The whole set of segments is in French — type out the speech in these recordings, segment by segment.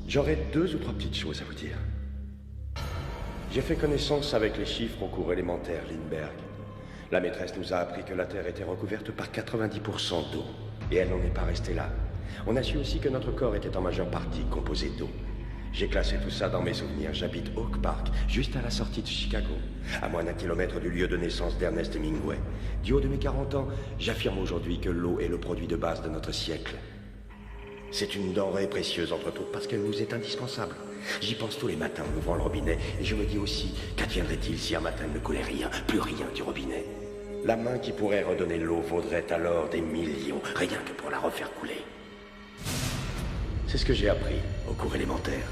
J'aurais 2 ou 3 petites choses à vous dire. J'ai fait connaissance avec les chiffres au cours élémentaire Lindbergh. La maîtresse nous a appris que la Terre était recouverte par 90% d'eau. Et elle n'en est pas restée là. On a su aussi que notre corps était en majeure partie composé d'eau. J'ai classé tout ça dans mes souvenirs. J'habite Oak Park, juste à la sortie de Chicago, à moins d'1 kilomètre du lieu de naissance d'Ernest Hemingway. Du haut de mes 40 ans, j'affirme aujourd'hui que l'eau est le produit de base de notre siècle. C'est une denrée précieuse entre toutes parce qu'elle nous est indispensable. J'y pense tous les matins en ouvrant le robinet et je me dis aussi, qu'adviendrait-il si un matin ne coulait rien, plus rien du robinet? La main qui pourrait redonner l'eau vaudrait alors des millions, rien que pour la refaire couler. C'est ce que j'ai appris au cours élémentaire.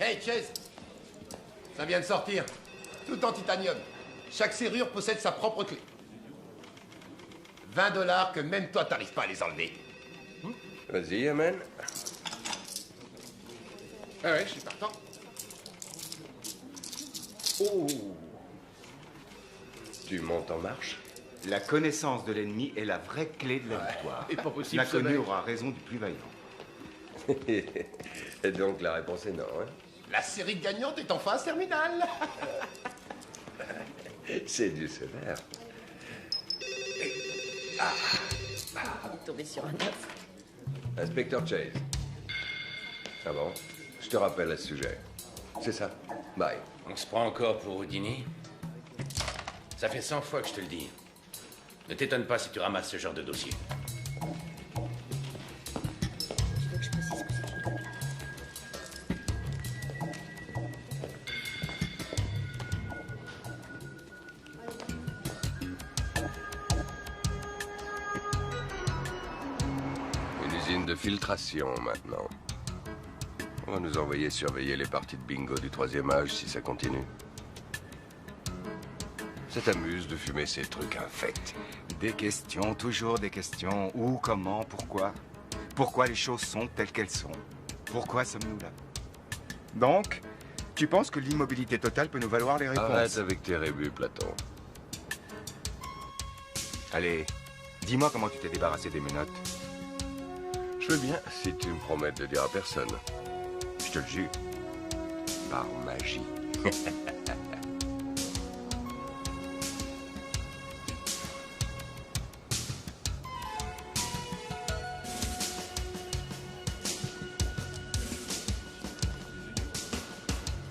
Hey, Chase! Ça vient de sortir. Tout en titanium. Chaque serrure possède sa propre clé. 20 $ que même toi, t'arrives pas à les enlever. Vas-y, Amen. Ah ouais, je suis partant. Oh! Tu montes en marche? La connaissance de l'ennemi est la vraie clé de la victoire. Et pas possible, L'inconnu ce aura raison du plus vaillant. Et donc la réponse est non, hein? La série gagnante est en phase terminale. C'est du sévère. Il est tombé sur un œuf. Inspecteur Chase. Ah bon? Je te rappelle à ce sujet. C'est ça. Bye. On se prend encore pour Houdini? Ça fait 100 fois que je te le dis. Ne t'étonne pas si tu ramasses ce genre de dossier. Tu veux que je précise que c'est une copie? Une usine de filtration, maintenant. On va nous envoyer surveiller les parties de bingo du 3e âge si ça continue. Ça t'amuse de fumer ces trucs infects? Des questions, toujours des questions. Où, comment, pourquoi? Pourquoi les choses sont telles qu'elles sont? Pourquoi sommes-nous là? Donc, tu penses que l'immobilité totale peut nous valoir les réponses? Arrête avec tes rébus, Platon. Allez, dis-moi comment tu t'es débarrassé des menottes. Je veux bien si tu me promets de le dire à personne. Je te le jure. Par magie.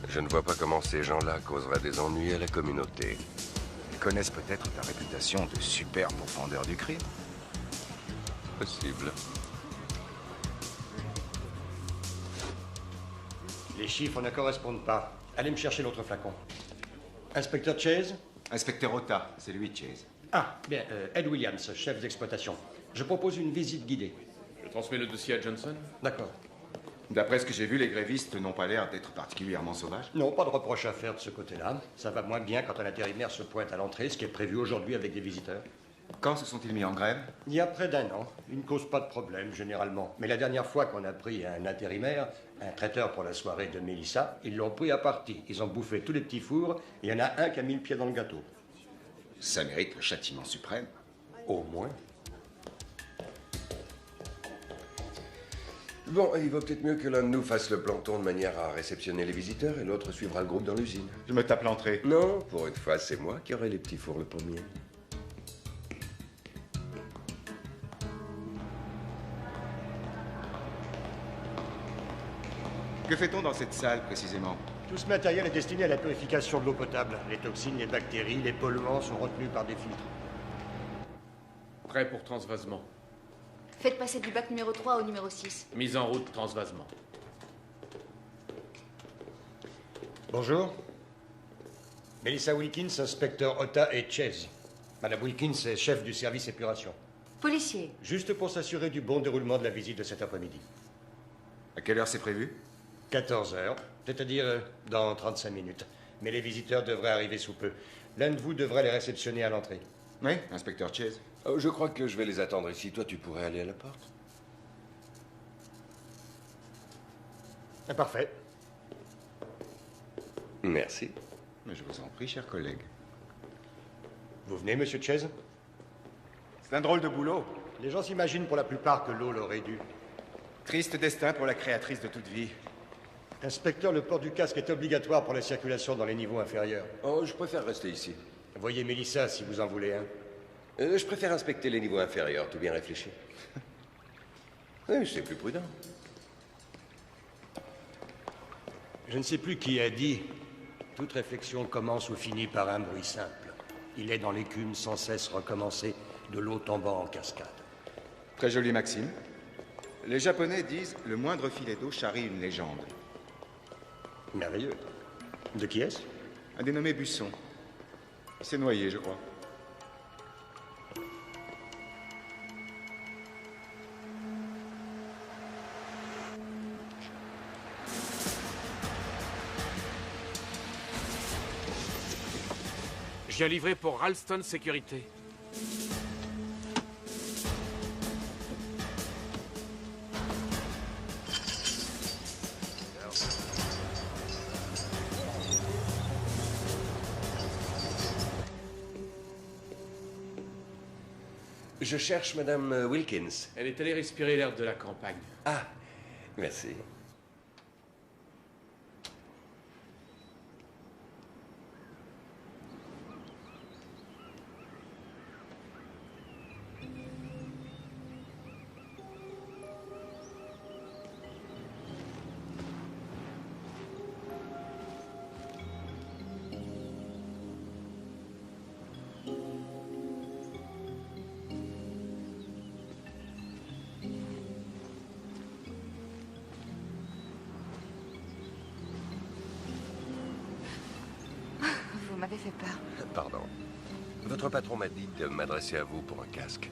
Je ne vois pas comment ces gens-là causeraient des ennuis à la communauté. Ils connaissent peut-être ta réputation de super pourfendeur du crime. Possible. Les chiffres ne correspondent pas. Allez me chercher l'autre flacon. Inspecteur Chase, Inspecteur Ota, c'est lui, Chase. Ah, bien, Ed Williams, chef d'exploitation. Je propose une visite guidée. Je transmets le dossier à Johnson. D'accord. D'après ce que j'ai vu, les grévistes n'ont pas l'air d'être particulièrement sauvages. Non, pas de reproche à faire de ce côté-là. Ça va moins bien quand un intérimaire se pointe à l'entrée, ce qui est prévu aujourd'hui avec des visiteurs. Quand se sont-ils mis en grève? Il y a près d'1 an. Ils ne causent pas de problème, généralement. Mais la dernière fois qu'on a pris un intérimaire, un traiteur pour la soirée de Mélissa, ils l'ont pris à partie. Ils ont bouffé tous les petits fours, et il y en a un qui a mis le pied dans le gâteau. Ça mérite le châtiment suprême. Au moins. Bon, il vaut peut-être mieux que l'un de nous fasse le planton de manière à réceptionner les visiteurs et l'autre suivra le groupe dans l'usine. Je me tape l'entrée. Non, pour une fois, c'est moi qui aurai les petits fours le premier. Que fait-on dans cette salle, précisément? Tout ce matériel est destiné à la purification de l'eau potable. Les toxines, les bactéries, les polluants sont retenus par des filtres. Prêt pour transvasement. Faites passer du bac numéro 3 au numéro 6. Mise en route, transvasement. Bonjour. Melissa Wilkins, inspecteur Ota et Chase. Madame Wilkins est chef du service épuration. Policier. Juste pour s'assurer du bon déroulement de la visite de cet après-midi. À quelle heure c'est prévu? 14 heures, c'est-à-dire dans 35 minutes. Mais les visiteurs devraient arriver sous peu. L'un de vous devrait les réceptionner à l'entrée. Oui, inspecteur Chase. Oh, je crois que je vais les attendre ici. Toi, tu pourrais aller à la porte. Ah, parfait. Merci. Mais je vous en prie, cher collègue. Vous venez, monsieur Chase? C'est un drôle de boulot. Les gens s'imaginent pour la plupart que l'eau l'aurait dû. Triste destin pour la créatrice de toute vie. Inspecteur, le port du casque est obligatoire pour la circulation dans les niveaux inférieurs. Oh, je préfère rester ici. Voyez Mélissa si vous en voulez un. Je préfère inspecter les niveaux inférieurs, tout bien réfléchi. Oui, c'est plus prudent. Je ne sais plus qui a dit « Toute réflexion commence ou finit par un bruit simple. Il est dans l'écume sans cesse recommencer, de l'eau tombant en cascade. » Très jolie maxime. Les Japonais disent « Le moindre filet d'eau charrie une légende Merveilleux. De qui est-ce? » Un dénommé Busson. Il s'est noyé, je crois. Je viens livrer pour Ralston Sécurité. Je cherche Madame Wilkins. Elle est allée respirer l'air de la campagne. Ah, merci. Vous m'avez fait peur. Pardon. Votre patron m'a dit de m'adresser à vous pour un casque.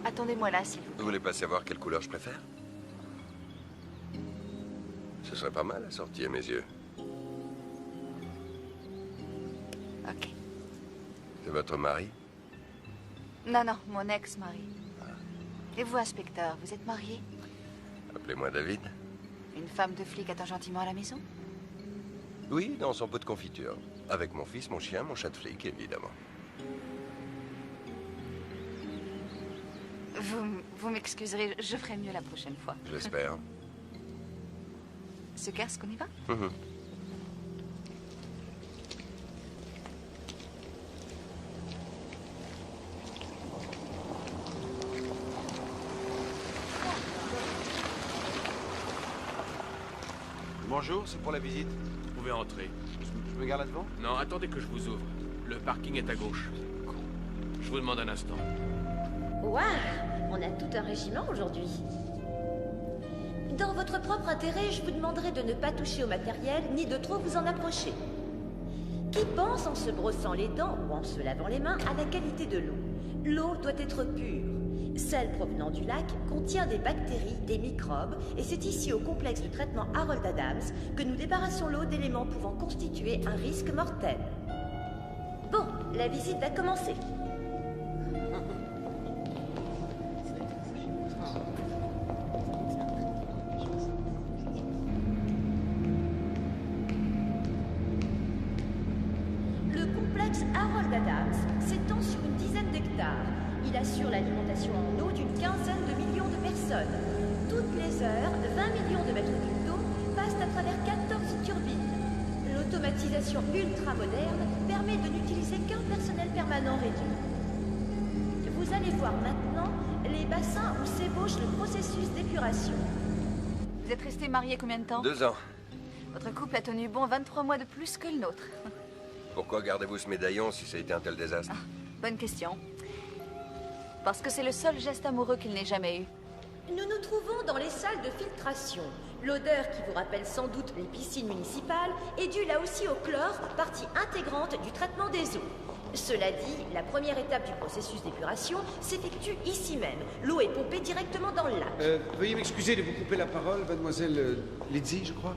Attendez-moi là, s'il vous plaît. Vous voulez pas savoir quelle couleur je préfère? Ce serait pas mal assorti à mes yeux. Ok. C'est votre mari? Non, non, mon ex-mari. Et vous, inspecteur, vous êtes marié? Appelez-moi David. Une femme de flic attend gentiment à la maison? Oui, dans son pot de confiture. Avec mon fils, mon chien, mon chat de flic, évidemment. Vous m'excuserez, je ferai mieux la prochaine fois. Je l'espère. Ce casque, on y va? Bonjour, c'est pour la visite. Vous pouvez entrer. Je me garde là devant? Non, attendez que je vous ouvre. Le parking est à gauche. Je vous demande un instant. Waouh, on a tout un régiment aujourd'hui. Dans votre propre intérêt, je vous demanderai de ne pas toucher au matériel, ni de trop vous en approcher. Qui pense en se brossant les dents ou en se lavant les mains à la qualité de l'eau? L'eau doit être pure. Celle provenant du lac contient des bactéries, des microbes, et c'est ici au complexe de traitement Harold Adams que nous débarrassons l'eau d'éléments pouvant constituer un risque mortel. Bon, la visite va commencer. Le complexe Harold Adams s'étend sur une dizaine d'hectares. Il assure l'alimentation en eau d'une quinzaine de millions de personnes. Toutes les heures, 20 millions de mètres cubes d'eau passent à travers 14 turbines. L'automatisation ultra-moderne permet de n'utiliser qu'un personnel permanent réduit. Vous allez voir maintenant les bassins où s'ébauche le processus d'épuration. Vous êtes restés mariés combien de temps? 2 ans. Votre couple a tenu bon 23 mois de plus que le nôtre. Pourquoi gardez-vous ce médaillon si ça a été un tel désastre? Bonne question. Parce que c'est le seul geste amoureux qu'il n'ait jamais eu. Nous nous trouvons dans les salles de filtration. L'odeur qui vous rappelle sans doute les piscines municipales est due là aussi au chlore, partie intégrante du traitement des eaux. Cela dit, la première étape du processus d'épuration s'effectue ici même. L'eau est pompée directement dans le lac. Veuillez m'excuser de vous couper la parole, mademoiselle Lydie, je crois.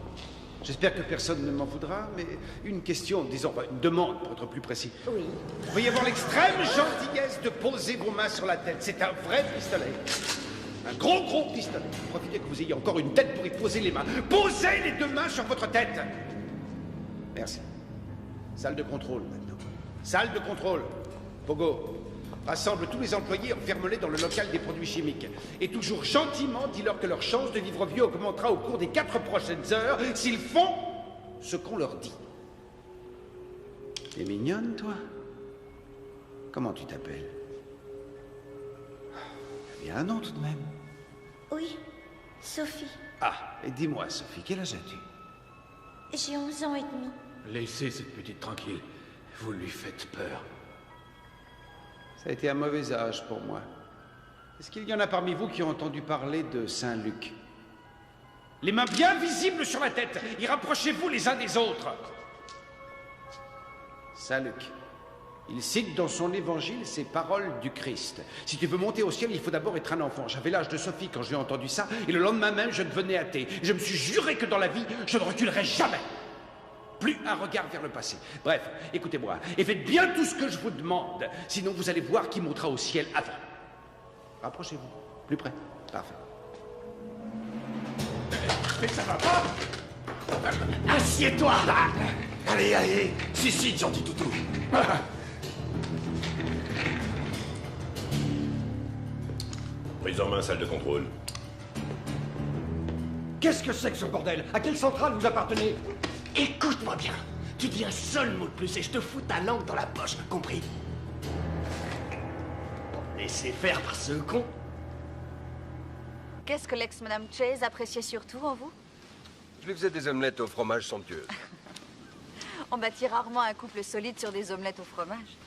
J'espère que personne ne m'en voudra, mais une question, disons, une demande pour être plus précis. Oui. Veuillez avoir l'extrême gentillesse de poser vos mains sur la tête. C'est un vrai pistolet. Un gros pistolet. Profitez que vous ayez encore une tête pour y poser les mains. Posez les 2 mains sur votre tête. Merci. Salle de contrôle, maintenant. Salle de contrôle. Pogo, rassemble tous les employés, enferme-les dans le local des produits chimiques. Et toujours gentiment, dis-leur que leur chance de vivre vieux augmentera au cours des 4 prochaines heures s'ils font ce qu'on leur dit. T'es mignonne, toi? Comment tu t'appelles? Il y a un nom tout de même. Oui, Sophie. Ah, et dis-moi, Sophie, quel âge as-tu? J'ai 11 ans et demi. Laissez cette petite tranquille. Vous lui faites peur. Ça a été un mauvais âge pour moi. Est-ce qu'il y en a parmi vous qui ont entendu parler de Saint-Luc? Les mains bien visibles sur la tête, et rapprochez-vous les uns des autres. Saint-Luc. Il cite dans son évangile ces paroles du Christ. Si tu veux monter au ciel, il faut d'abord être un enfant. J'avais l'âge de Sophie quand j'ai entendu ça, et le lendemain même, je devenais athée. Je me suis juré que dans la vie, je ne reculerai jamais. Plus un regard vers le passé. Bref, écoutez-moi, et faites bien tout ce que je vous demande. Sinon, vous allez voir qui montera au ciel avant. Rapprochez-vous. Plus près. Parfait. Mais ça va pas? Assieds-toi! Allez, suicide, gentil toutou. Prise en main, salle de contrôle. Qu'est-ce que c'est que ce bordel? À quelle centrale vous appartenez? Écoute-moi bien. Tu dis un seul mot de plus et je te fous ta langue dans la poche, compris? Laissez faire par ce con. Qu'est-ce que l'ex-Madame Chase appréciait surtout en vous? Je lui faisais des omelettes au fromage somptueux. On bâtit rarement un couple solide sur des omelettes au fromage.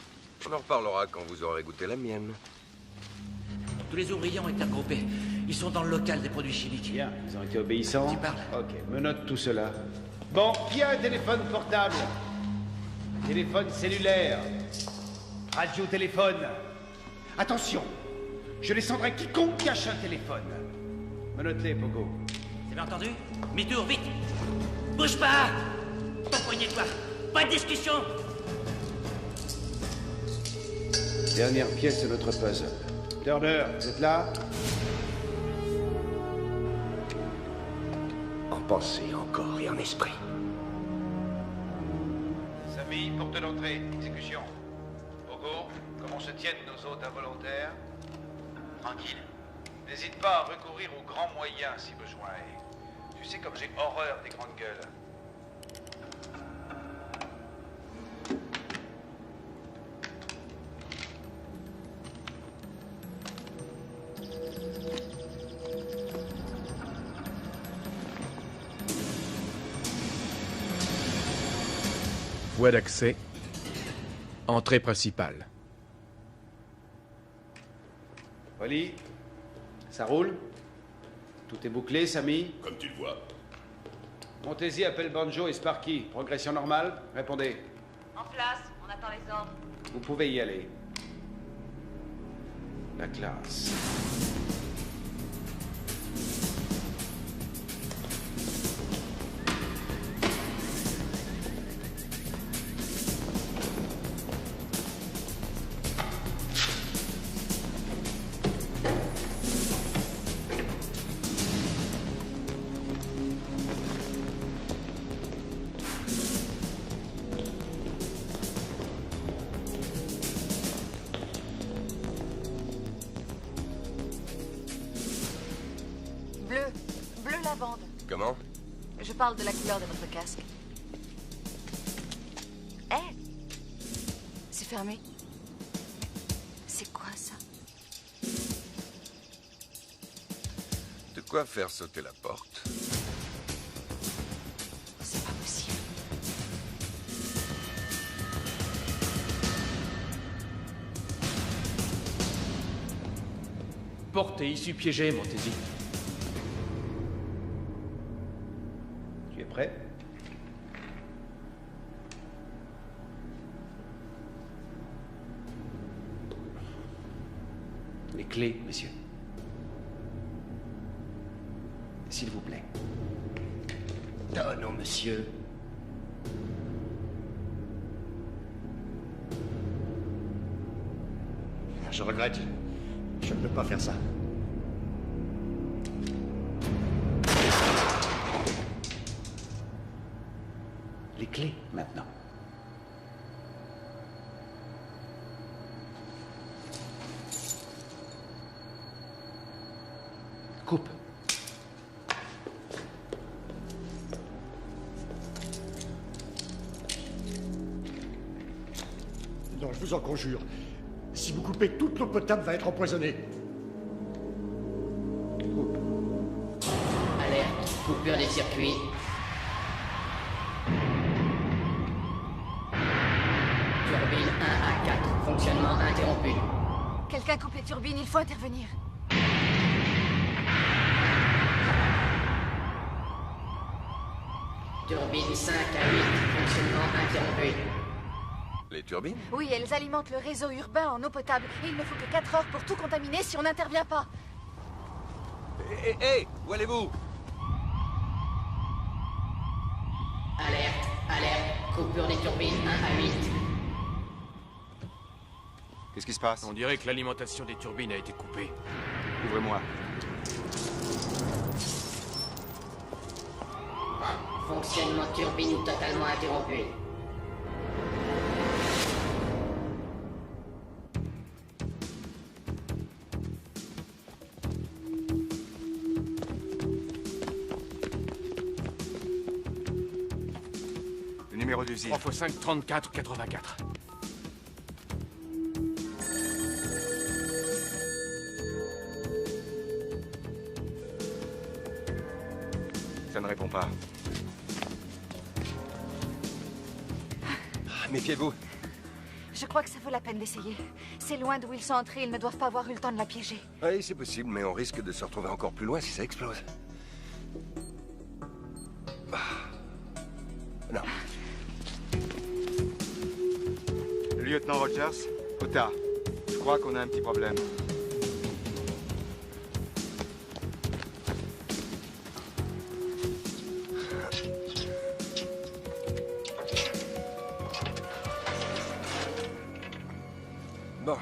On en reparlera quand vous aurez goûté la mienne. Tous les ouvriers ont été regroupés. Ils sont dans le local des produits chimiques. Bien, ils ont été obéissants. Tu parles. Ok, me note tout cela. Bon, qui a un téléphone portable? Téléphone cellulaire. Radio-téléphone. Attention, je descendrai quiconque cache un téléphone. Me note-les, Pogo. C'est bien entendu? Mi-tour, vite! Bouge pas! Ton poignet, toi! Pas de discussion! Dernière pièce de notre puzzle. Turner, vous êtes là? En pensée, en corps et en esprit. Samy, porte d'entrée, exécution. Pogo, comment se tiennent nos hôtes involontaires? Tranquille. N'hésite pas à recourir aux grands moyens si besoin est. Tu sais comme j'ai horreur des grandes gueules. Voie d'accès. Entrée principale. Oli, ça roule? Tout est bouclé, Samy? Comme tu le vois. Montez-y, appelle Banjo et Sparky. Progression normale? Répondez. En place, on attend les ordres. Vous pouvez y aller. La classe. Bleu lavande. Comment? Je parle de la couleur de votre casque. Hé! C'est fermé. C'est quoi ça? De quoi faire sauter la porte? C'est pas possible. Porte et issue piégée, Montesi. Tu es prêt? Les clés, messieurs. S'il vous plaît. Oh non, monsieur. Je regrette. Je ne peux pas faire ça. Les clés, maintenant. Coupe. Non, je vous en conjure. Si vous coupez, toute l'eau potable va être empoisonnée. Alerte, coupure des circuits. Turbine 1 à 4, fonctionnement interrompu. Quelqu'un coupe les turbines, il faut intervenir. Turbine 5 à 8, fonctionnement interrompu. Les turbines? Oui, elles alimentent le réseau urbain en eau potable. Et il ne faut que 4 heures pour tout contaminer si on n'intervient pas. Hé, où allez-vous? Alerte, alerte, coupure des turbines 1 à 8. Qu'est-ce qui se passe? On dirait que l'alimentation des turbines a été coupée. Ouvrez-moi. Fonctionnement turbine totalement interrompu. Le numéro d'usine. 3x5, 34, 84. Ça ne répond pas. Méfiez-vous. Je crois que ça vaut la peine d'essayer. C'est loin d'où ils sont entrés, ils ne doivent pas avoir eu le temps de la piéger. Oui, c'est possible, mais on risque de se retrouver encore plus loin si ça explose. Non. Lieutenant Rogers, Ota, je crois qu'on a un petit problème. Bon,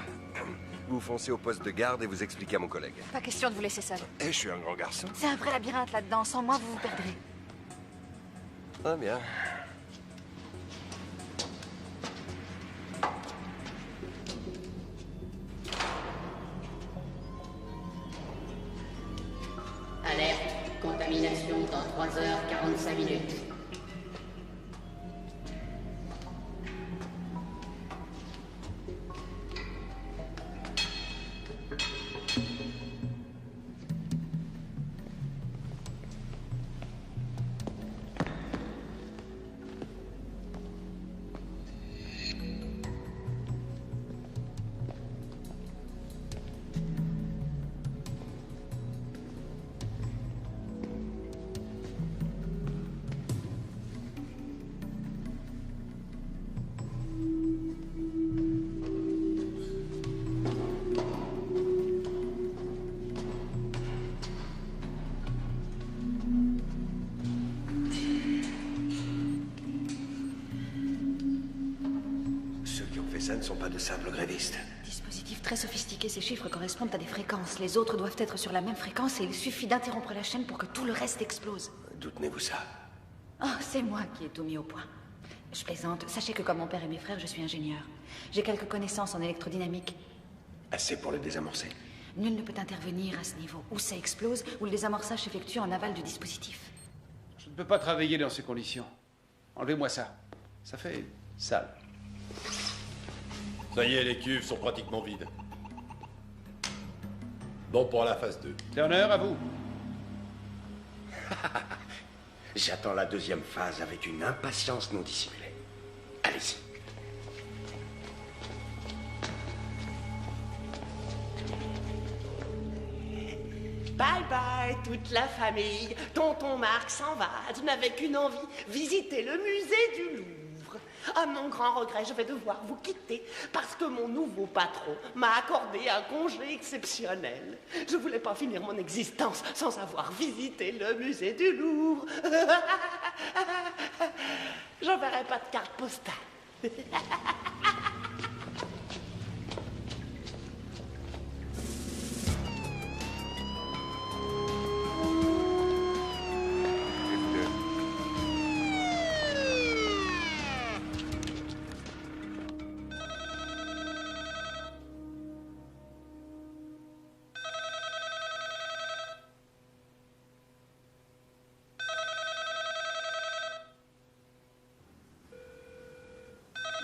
vous foncez au poste de garde et vous expliquez à mon collègue. Pas question de vous laisser seul. Et je suis un grand garçon. C'est un vrai labyrinthe là-dedans. Sans moi, vous vous perdrez. Ah bien. Alerte, contamination dans 3h45. Ça ne sont pas de simples grévistes. Dispositif très sophistiqué, ces chiffres correspondent à des fréquences. Les autres doivent être sur la même fréquence et il suffit d'interrompre la chaîne pour que tout le reste explose. D'où tenez-vous ça? Oh, c'est moi qui ai tout mis au point. Je plaisante. Sachez que comme mon père et mes frères, je suis ingénieur. J'ai quelques connaissances en électrodynamique. Assez pour le désamorcer. Nul ne peut intervenir à ce niveau. Ou ça explose, ou le désamorçage s'effectue en aval du dispositif. Je ne peux pas travailler dans ces conditions. Enlevez-moi ça. Ça fait sale. Ça y est, les cuves sont pratiquement vides. Bon pour la phase 2. Turner, à vous. J'attends la deuxième phase avec une impatience non dissimulée. Allez-y. Bye bye, toute la famille. Tonton Marc s'en va. Je n'avais qu'une envie, visiter le musée du Louvre. À mon grand regret, je vais devoir vous quitter parce que mon nouveau patron m'a accordé un congé exceptionnel. Je voulais pas finir mon existence sans avoir visité le musée du Louvre. J'enverrai pas de carte postale.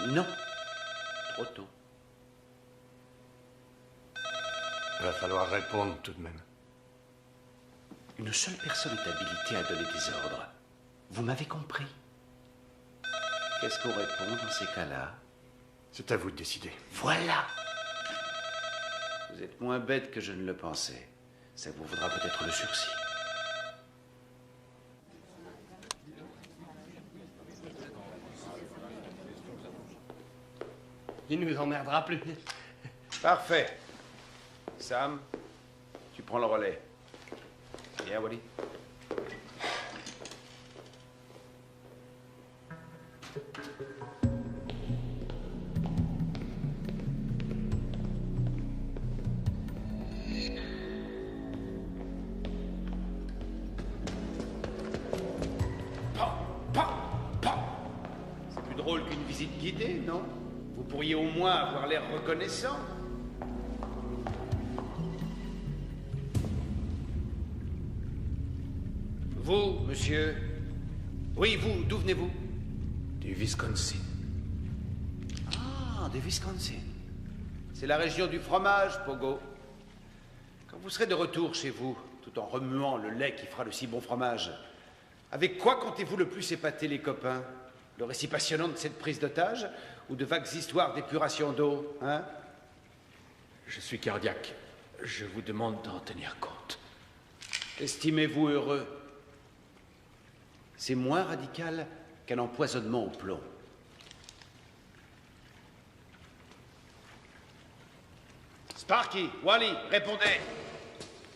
Non. Trop tôt. Il va falloir répondre tout de même. Une seule personne est habilitée à donner des ordres. Vous m'avez compris. Qu'est-ce qu'on répond dans ces cas-là? C'est à vous de décider. Voilà. Vous êtes moins bête que je ne le pensais. Ça vous vaudra peut-être le sursis. Il nous emmerdera plus. Parfait. Sam, tu prends le relais. Viens, Wally. C'est plus drôle qu'une visite guidée, non? Vous pourriez au moins avoir l'air reconnaissant. Vous, monsieur. Oui, vous, d'où venez-vous? Du Wisconsin. Ah, du Wisconsin. C'est la région du fromage, Pogo. Quand vous serez de retour chez vous, tout en remuant le lait qui fera le si bon fromage, avec quoi comptez-vous le plus épater les copains? Le récit passionnant de cette prise d'otage ou de vagues histoires d'épuration d'eau, hein? Je suis cardiaque. Je vous demande d'en tenir compte. Estimez-vous heureux? C'est moins radical qu'un empoisonnement au plomb. Sparky, Wally, répondez.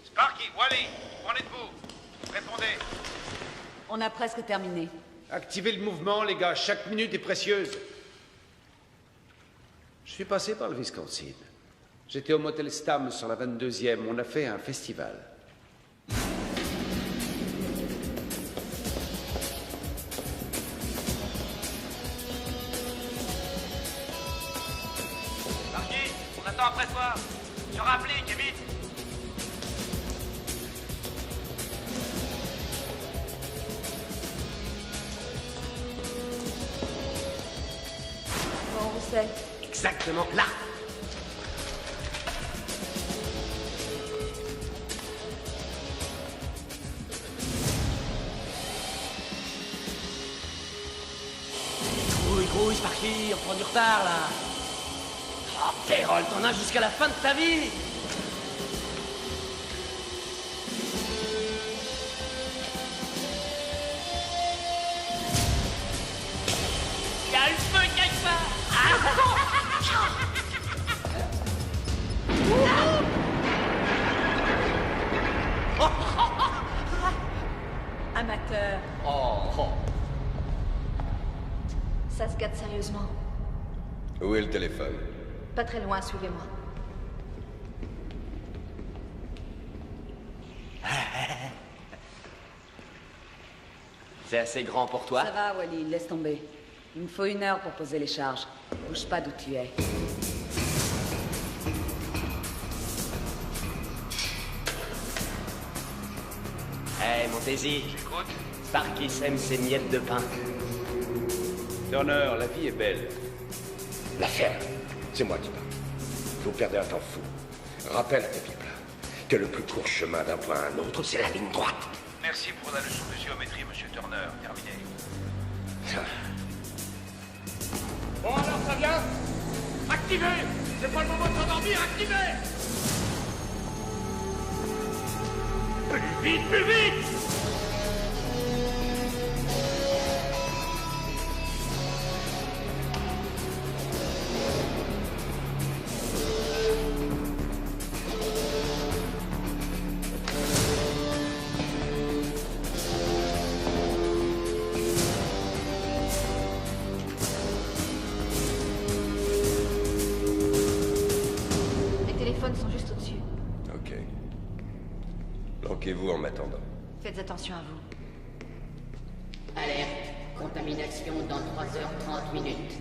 Sparky, Wally, qu'en êtes-vous? Répondez. On a presque terminé. Activez le mouvement, les gars. Chaque minute est précieuse. Je suis passé par le Wisconsin. J'étais au motel Stam sur la 22e. On a fait un festival. Marquis, on attend après toi. Je rapplique, vite. Bon, où c'est? Exactement là. Grouille, Sparky, on prend du retard là. Oh, Pérol, t'en as jusqu'à la fin de ta vie. Il y a le feu quelque part. Amateur. Oh. Ça se gâte sérieusement. Où est le téléphone? Pas très loin, suivez-moi. C'est assez grand pour toi? Ça va, Wally, laisse tomber. Il me faut 1 heure pour poser les charges. Bouge pas d'où tu es. Hey, Montesi. J'écoute. Sparky sème ses miettes de pain. Turner, la vie est belle. L'affaire, c'est moi qui parle. Vous perdez un temps fou. Rappelle à tes pipes que le plus court chemin d'un point à un autre, c'est la ligne droite. Merci pour la leçon de géométrie, monsieur Turner. Terminé. Bon alors, ça vient? Activez! C'est pas le moment de s'endormir, activez! Plus vite, plus vite! Les téléphones sont juste au-dessus. Ok. Planquez-vous en m'attendant. Faites attention à vous. Alerte. Contamination dans 3h30 minutes.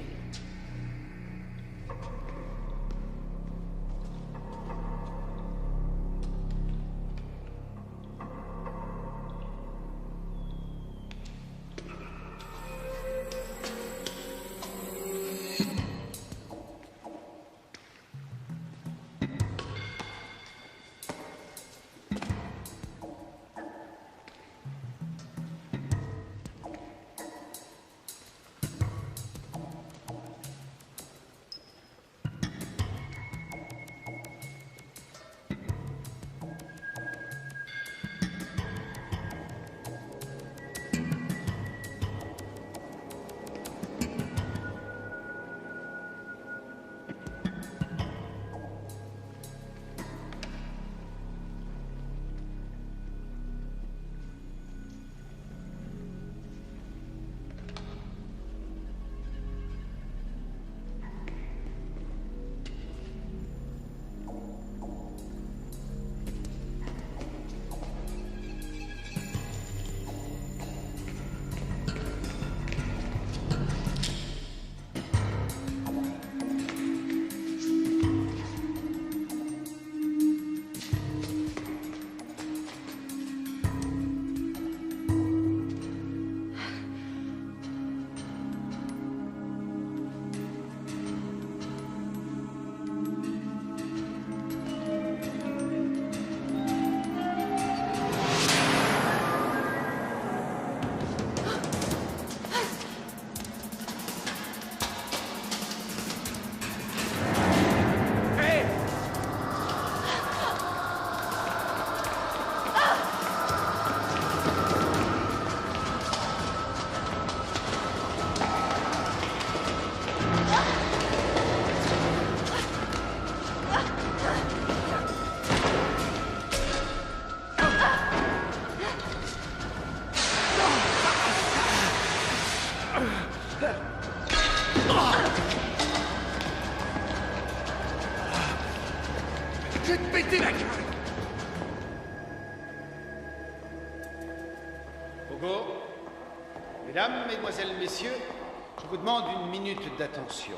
Je vais te péter la gueule! Pogo, mesdames, mesdemoiselles, messieurs, je vous demande 1 minute d'attention.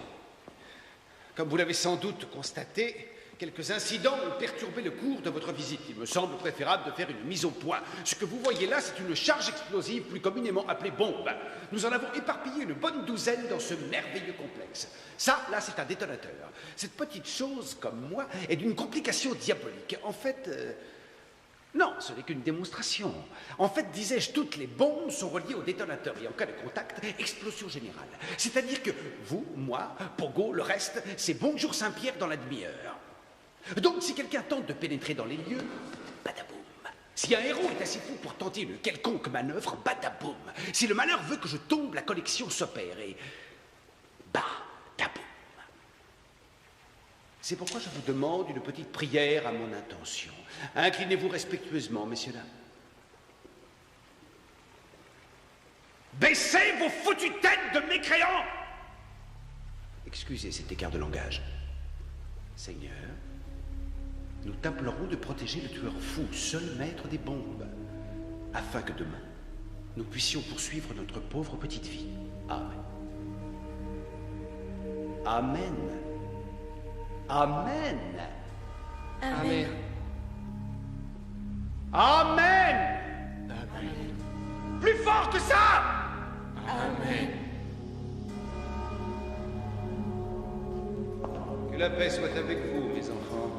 Comme vous l'avez sans doute constaté, quelques incidents ont perturbé le cours de votre visite. Il me semble préférable de faire une mise au point. Ce que vous voyez là, c'est une charge explosive plus communément appelée bombe. Nous en avons éparpillé une bonne douzaine dans ce merveilleux complexe. Ça, là, c'est un détonateur. Cette petite chose, comme moi, est d'une complication diabolique. En fait... Non, ce n'est qu'une démonstration. En fait, disais-je, toutes les bombes sont reliées au détonateur et en cas de contact, explosion générale. C'est-à-dire que vous, moi, Pogo, le reste, c'est bonjour Saint-Pierre dans la demi-heure. Donc, si quelqu'un tente de pénétrer dans les lieux, badaboum. Si un héros est assez fou pour tenter une quelconque manœuvre, badaboum. Si le malheur veut que je tombe, la collection s'opère et... badaboum. C'est pourquoi je vous demande une petite prière à mon intention. Inclinez-vous respectueusement, messieurs, dames. Baissez vos foutues têtes de mécréants! Excusez cet écart de langage. Seigneur, nous t'implorons de protéger le tueur fou, seul maître des bombes, afin que demain, nous puissions poursuivre notre pauvre petite vie. Amen. Amen. Amen. Amen. Amen. Plus fort que ça. Amen. Que la paix soit avec vous, mes enfants.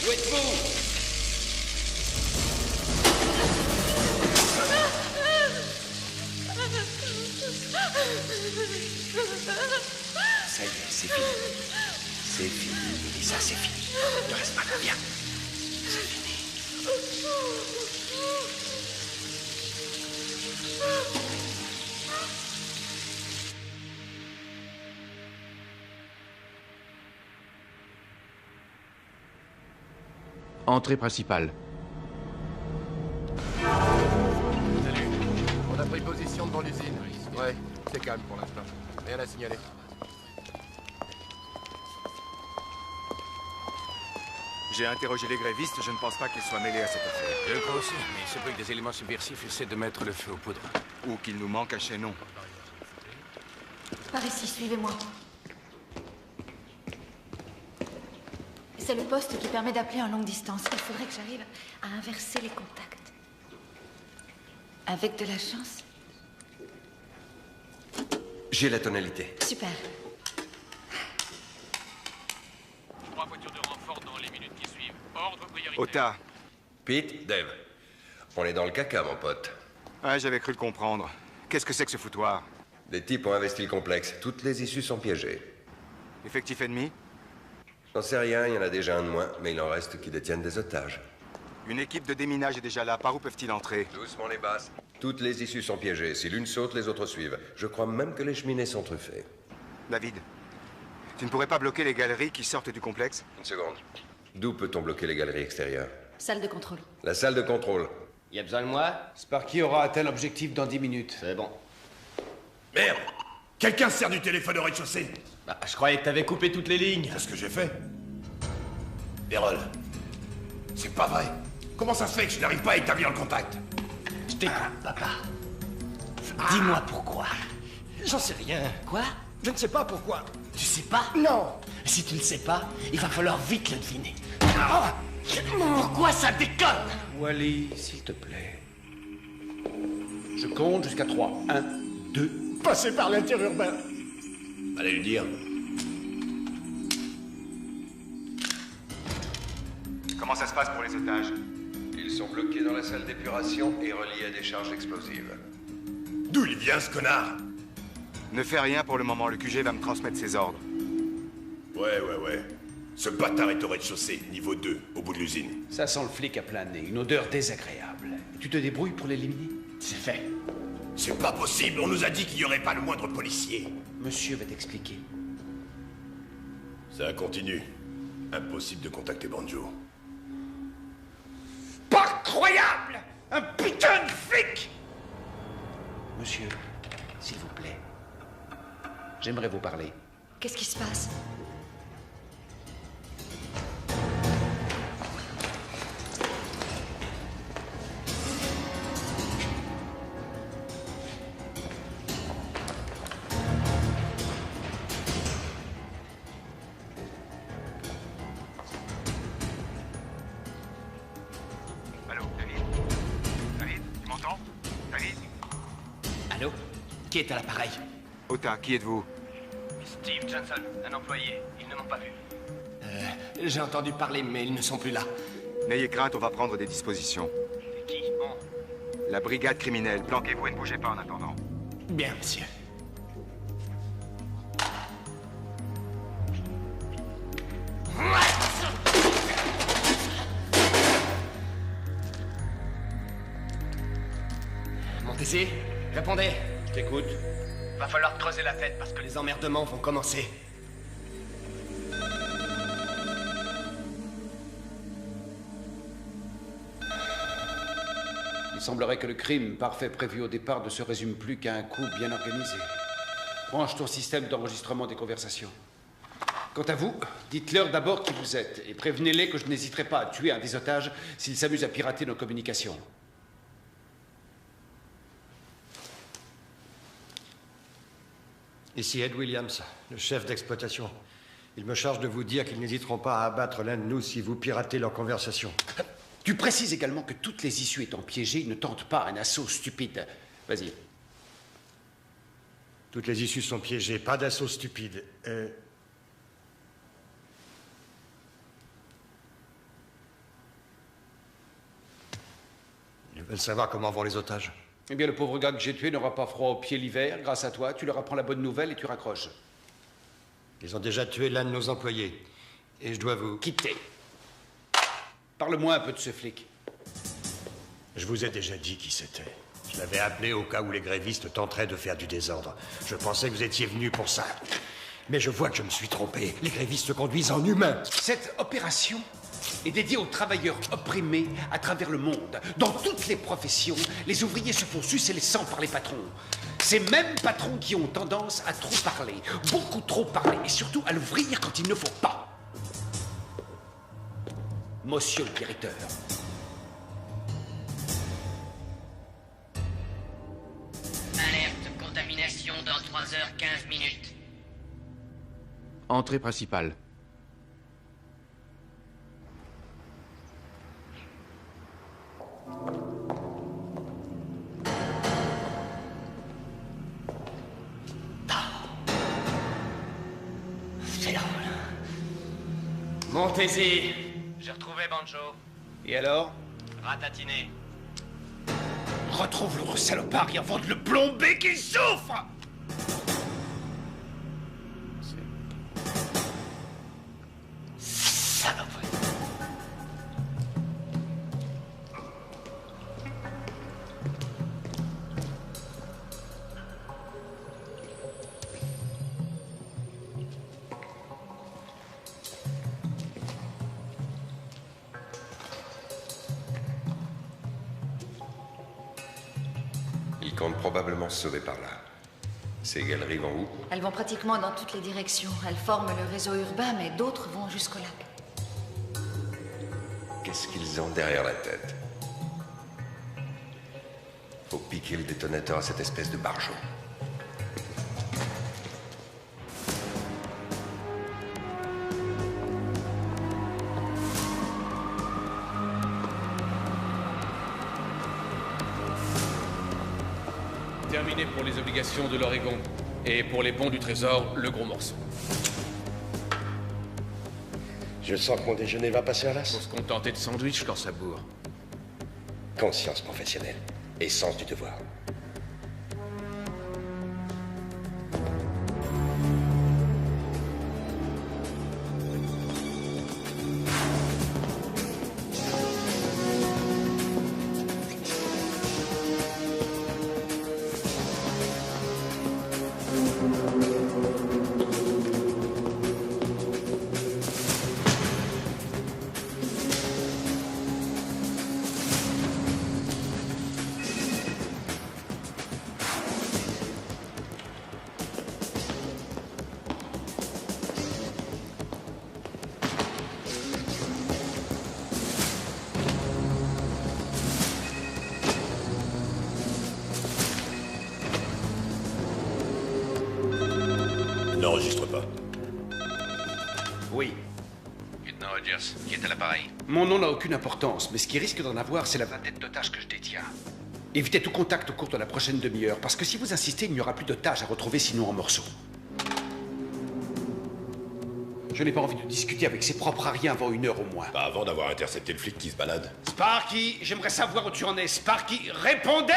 Où êtes-vous? Ça y est, c'est fini. C'est fini, Mélissa, c'est fini. Ne reste pas là, viens. C'est fini. Entrée principale. Salut. On a pris position devant l'usine. Ouais, c'est calme pour l'instant. Rien à signaler. J'ai interrogé les grévistes, je ne pense pas qu'ils soient mêlés à cette affaire. Je le crois aussi, mais il se peut que des éléments subversifs essaient de mettre le feu aux poudres. Ou qu'il nous manque un chaînon. Par ici, suivez-moi. C'est le poste qui permet d'appeler en longue distance. Il faudrait que j'arrive à inverser les contacts. Avec de la chance. J'ai la tonalité. Super. 3 voitures de renfort dans les minutes qui suivent. Ordre prioritaire. Ota. Pete, Dave. On est dans le caca, mon pote. Ouais, j'avais cru le comprendre. Qu'est-ce que c'est que ce foutoir? Des types ont investi le complexe. Toutes les issues sont piégées. Effectif ennemi? J'en sais rien, il y en a déjà un de moins, mais il en reste qui détiennent des otages. Une équipe de déminage est déjà là. Par où peuvent-ils entrer? Doucement les basses. Toutes les issues sont piégées. Si l'une saute, les autres suivent. Je crois même que les cheminées sont truffées. David, tu ne pourrais pas bloquer les galeries qui sortent du complexe? Une seconde. D'où peut-on bloquer les galeries extérieures? Salle de contrôle. La salle de contrôle. Y a besoin de moi? Sparky aura atteint l'objectif dans 10 minutes. C'est bon. Merde! Quelqu'un se sert du téléphone au rez-de-chaussée. Bah, je croyais que t'avais coupé toutes les lignes. C'est ce que j'ai fait. Errol, c'est pas vrai. Comment ça se fait que je n'arrive pas à établir le contact? Je t'écoute, papa. Dis-moi pourquoi. J'en sais rien. Quoi? Je ne sais pas pourquoi. Tu sais pas? Non. Si tu le sais pas, il va falloir vite le deviner. Pourquoi ça déconne? Wally, s'il te plaît. Je compte jusqu'à 3. 1, 2. Passez par l'interurbain. Allez lui dire. Comment ça se passe pour les otages? Ils sont bloqués dans la salle d'épuration et reliés à des charges explosives. D'où il vient, ce connard? Ne fais rien pour le moment, le QG va me transmettre ses ordres. Ouais. Ce bâtard est au rez-de-chaussée, niveau 2, au bout de l'usine. Ça sent le flic à plein nez, une odeur désagréable. Tu te débrouilles pour l'éliminer? C'est fait. C'est pas possible, on nous a dit qu'il n'y aurait pas le moindre policier. Monsieur va t'expliquer. Ça continue. Impossible de contacter Banjo. Pas croyable! Un putain de flic! Monsieur, s'il vous plaît. J'aimerais vous parler. Qu'est-ce qui se passe? Allô, David? David, tu m'entends? David? Allô? Qui est à l'appareil? Ota, qui êtes-vous? Steve Johnson, un employé. Ils ne m'ont pas vu. J'ai entendu parler, mais ils ne sont plus là. N'ayez crainte, on va prendre des dispositions. Qui? On? La brigade criminelle, planquez-vous et ne bougez pas en attendant. Bien, monsieur. Montaisie, répondez. Je t'écoute. Va falloir creuser la tête parce que les emmerdements vont commencer. Il semblerait que le crime parfait prévu au départ ne se résume plus qu'à un coup bien organisé. Branche ton système d'enregistrement des conversations. Quant à vous, dites-leur d'abord qui vous êtes et prévenez-les que je n'hésiterai pas à tuer un des otages s'ils s'amusent à pirater nos communications. Ici Ed Williams, le chef d'exploitation. Il me charge de vous dire qu'ils n'hésiteront pas à abattre l'un de nous si vous piratez leur conversation. Tu précises également que toutes les issues étant piégées, ils ne tentent pas un assaut stupide. Vas-y. Toutes les issues sont piégées, pas d'assaut stupide. Ils veulent savoir comment vont les otages. Eh bien, le pauvre gars que j'ai tué n'aura pas froid aux pieds l'hiver. Grâce à toi, tu leur apprends la bonne nouvelle et tu raccroches. Ils ont déjà tué l'un de nos employés. Et je dois vous... Quitter. Parle-moi un peu de ce flic. Je vous ai déjà dit qui c'était. Je l'avais appelé au cas où les grévistes tenteraient de faire du désordre. Je pensais que vous étiez venu pour ça. Mais je vois que je me suis trompé. Les grévistes se conduisent en humains. Cette opération est dédiée aux travailleurs opprimés à travers le monde. Dans toutes les professions, les ouvriers se font sucer les sangs par les patrons. Ces mêmes patrons qui ont tendance à trop parler, beaucoup trop parler, et surtout à l'ouvrir quand il ne faut pas. Monsieur le directeur. Alerte, contamination dans 3h15. Entrée principale. C'est drôle. Montaisie. J'ai retrouvé Banjo. Et alors? Ratatiné. Retrouve l'autre salopard et avant de le plomber qu'il souffre! Saloperie. Ils comptent probablement se sauver par là. Ces galeries vont où? Elles vont pratiquement dans toutes les directions. Elles forment le réseau urbain, mais d'autres vont jusqu'au lac. Qu'est-ce qu'ils ont derrière la tête? Faut piquer le détonateur à cette espèce de barjot. Terminé pour les obligations de l'Oregon. Et pour les ponts du Trésor, le gros morceau. Je sens que mon déjeuner va passer à l'as. Faut se contenter de sandwich quand ça bourre. Conscience professionnelle et sens du devoir. N'enregistre pas. Oui. Lieutenant Rogers, qui est à l'appareil? Mon nom n'a aucune importance, mais ce qui risque d'en avoir, c'est la vingtaine d'otages que je détiens. Évitez tout contact au cours de la prochaine demi-heure, parce que si vous insistez, il n'y aura plus d'otages à retrouver sinon en morceaux. Je n'ai pas envie de discuter avec ses propres ariens avant 1 heure au moins. Pas avant d'avoir intercepté le flic qui se balade. Sparky, j'aimerais savoir où tu en es. Sparky, répondez!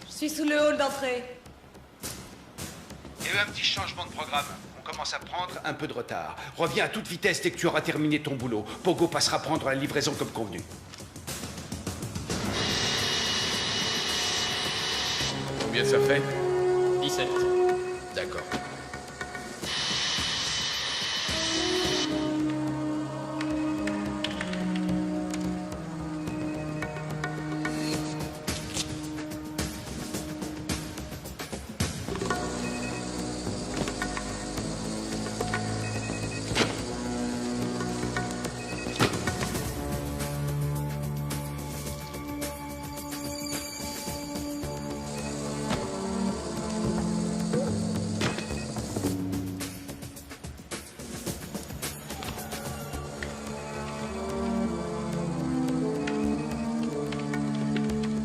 Je suis sous le hall d'entrée. Il y a eu un petit changement de programme. On commence à prendre un peu de retard. Reviens à toute vitesse dès que tu auras terminé ton boulot. Pogo passera prendre la livraison comme convenu. Combien ça fait? 17. D'accord.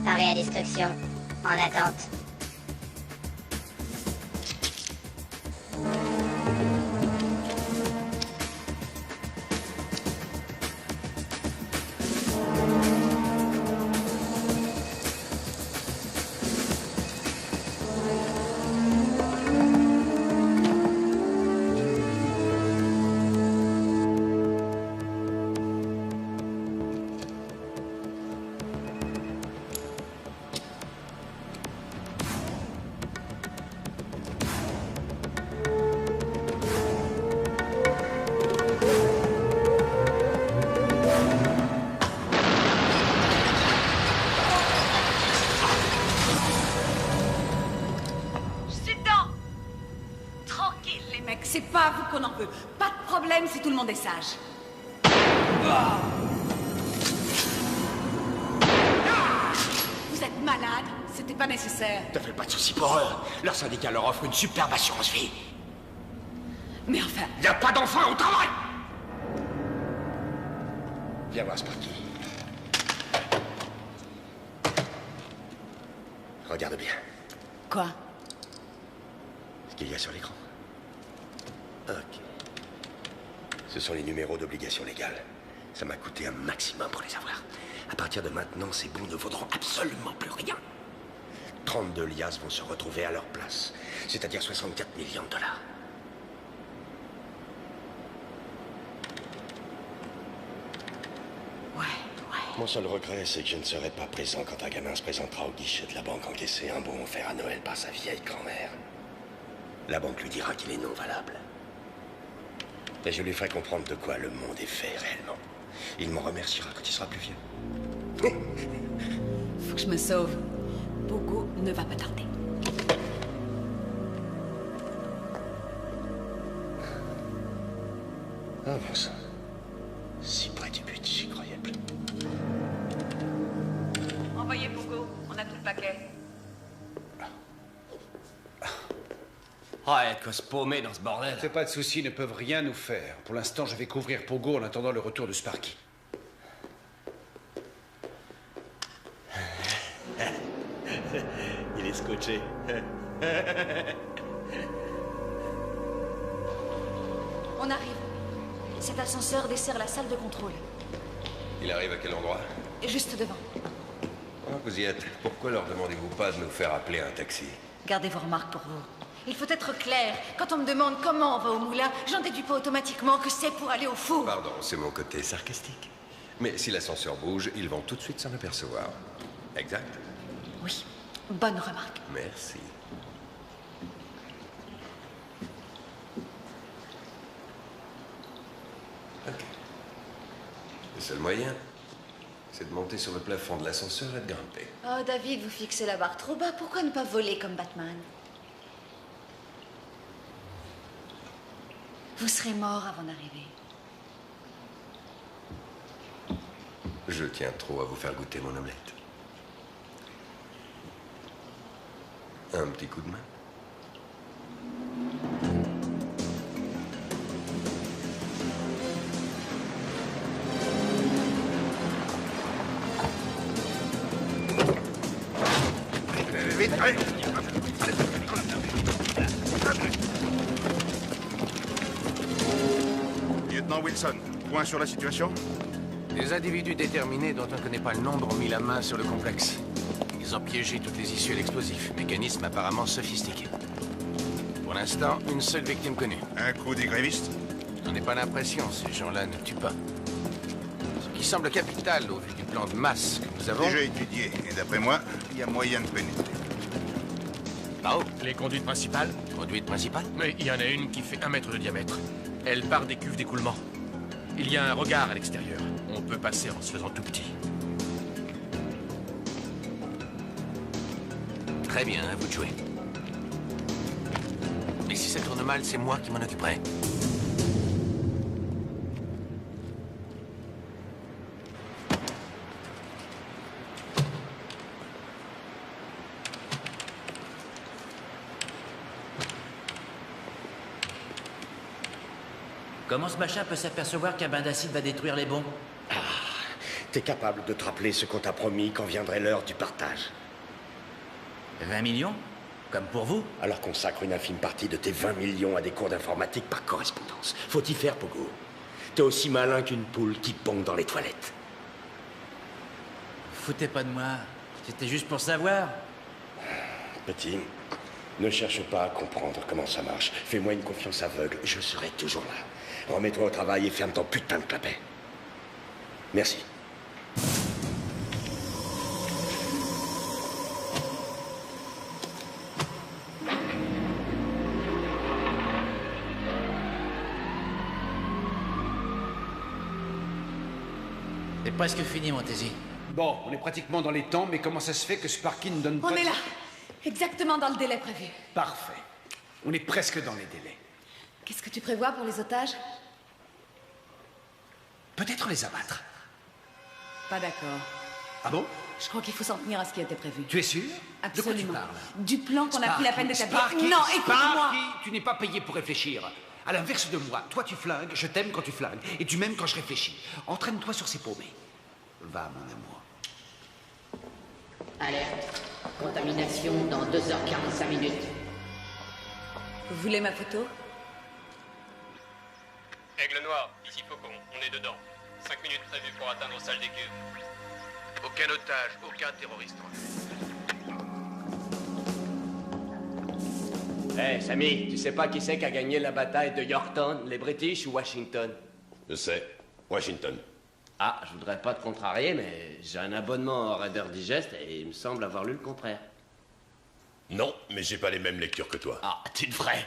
Arrêt à destruction. En attente. C'est pas à vous qu'on en veut. Pas de problème si tout le monde est sage. Vous êtes malade. C'était pas nécessaire. Ne fais pas de soucis pour eux. Leur syndicat leur offre une superbe assurance vie. Mais enfin... Y a pas d'enfants au travail! Viens voir, Sparky. Regarde bien. Quoi? Ce qu'il y a sur l'écran. Ok. Ce sont les numéros d'obligation légale. Ça m'a coûté un maximum pour les avoir. À partir de maintenant, ces bons ne vaudront absolument plus rien. 32 liasses vont se retrouver à leur place. C'est-à-dire 64 millions de dollars. Mon seul regret, c'est que je ne serai pas présent quand un gamin se présentera au guichet de la banque encaisser un bon offert à Noël par sa vieille grand-mère. La banque lui dira qu'il est non valable. Et je lui ferai comprendre de quoi le monde est fait réellement. Il m'en remerciera quand il sera plus vieux. Faut que je me sauve. Pogo ne va pas tarder. Ah bon sang. Si près du but, j'y croyais plus. Envoyez Pogo, on a tout le paquet. Ah, il y a de quoi se paumer dans ce bordel. Fais pas de soucis, ils ne peuvent rien nous faire. Pour l'instant, je vais couvrir Pogo en attendant le retour de Sparky. Il est scotché. On arrive. Cet ascenseur dessert la salle de contrôle. Il arrive à quel endroit? Juste devant. Ah, vous y êtes. Pourquoi leur demandez-vous pas de nous faire appeler un taxi? Gardez vos remarques pour vous. Il faut être clair. Quand on me demande comment on va au moulin, j'en déduis pas automatiquement que c'est pour aller au four. Pardon, c'est mon côté sarcastique. Mais si l'ascenseur bouge, ils vont tout de suite s'en apercevoir. Exact? Oui, bonne remarque. Merci. Ok. Le seul moyen, c'est de monter sur le plafond de l'ascenseur et de grimper. Oh, David, vous fixez la barre trop bas. Pourquoi ne pas voler comme Batman? Vous serez mort avant d'arriver. Je tiens trop à vous faire goûter mon omelette. Un petit coup de main. Vite, allez. Lieutenant Wilson, point sur la situation? Des individus déterminés dont on ne connaît pas le nombre ont mis la main sur le complexe. Ils ont piégé toutes les issues à l'explosif, mécanisme apparemment sophistiqué. Pour l'instant, une seule victime connue. Un coup des grévistes? J'en ai pas l'impression, ces gens-là ne tuent pas. Ce qui semble capital au vu du plan de masse que nous avons... Déjà étudié, et d'après moi, il y a moyen de pénétrer. Par où? Les conduites principales? Conduite principale? Mais il y en a une qui fait 1 mètre de diamètre. Elle part des cuves d'écoulement. Il y a un regard à l'extérieur. On peut passer en se faisant tout petit. Très bien, à vous de jouer. Mais si ça tourne mal, c'est moi qui m'en occuperai. Comment ce machin peut s'apercevoir qu'un bain d'acide va détruire les bombes? T'es capable de te rappeler ce qu'on t'a promis quand viendrait l'heure du partage. 20 millions? Comme pour vous? Alors consacre une infime partie de tes 20 millions à des cours d'informatique par correspondance. Faut y faire, Pogo. T'es aussi malin qu'une poule qui pond dans les toilettes. Foutez pas de moi. C'était juste pour savoir. Petit, ne cherche pas à comprendre comment ça marche. Fais-moi une confiance aveugle, je serai toujours là. Remets-toi au travail et ferme ton putain de clapet. Merci. C'est presque fini, Montesi. Bon, on est pratiquement dans les temps, mais comment ça se fait que Sparky ne donne pas... On est là. Exactement dans le délai prévu. Parfait. On est presque dans les délais. Qu'est-ce que tu prévois pour les otages? Peut-être les abattre. Pas d'accord. Ah bon? Je crois qu'il faut s'en tenir à ce qui a été prévu. Tu es sûr? Absolument. De quoi tu parles? Du plan qu'on a pris la peine d'établir. Sparky, Non, écoute-moi. Sparky, tu n'es pas payé pour réfléchir. À l'inverse de moi, toi tu flingues, je t'aime quand tu flingues, et tu m'aimes quand je réfléchis. Entraîne-toi sur ces paumés. Va, mon amour. Alerte. Contamination dans 2h45 minutes. Vous voulez ma photo? Aigle noir, ici Faucon, on est dedans. 5 minutes prévues pour atteindre salle des cuves. Aucun otage, aucun terroriste. Hé, Sammy, tu sais pas qui c'est qui a gagné la bataille de Yorktown, les British ou Washington? Je sais. Washington. Ah, je voudrais pas te contrarier, mais j'ai un abonnement au Raider Digest et il me semble avoir lu le contraire. Non, mais j'ai pas les mêmes lectures que toi. Ah, tu devrais.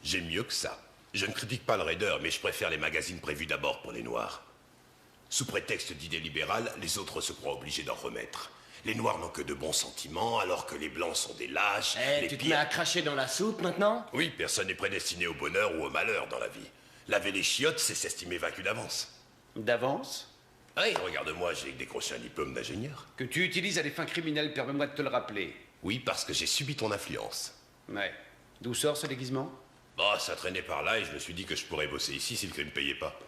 J'ai mieux que ça. Je ne critique pas le Raider, mais je préfère les magazines prévus d'abord pour les Noirs. Sous prétexte d'idées libérales, les autres se croient obligés d'en remettre. Les Noirs n'ont que de bons sentiments, alors que les Blancs sont des lâches. Eh, tu te mets à cracher dans la soupe maintenant? Oui, personne n'est prédestiné au bonheur ou au malheur dans la vie. Laver les chiottes, c'est s'estimer vaincu d'avance. D'avance? Oui, regarde-moi, j'ai décroché un diplôme d'ingénieur. Que tu utilises à des fins criminelles, permets-moi de te le rappeler. Oui, parce que j'ai subi ton influence. Ouais. D'où sort ce déguisement? Bah, ça traînait par là et je me suis dit que je pourrais bosser ici si le crime ne payait pas.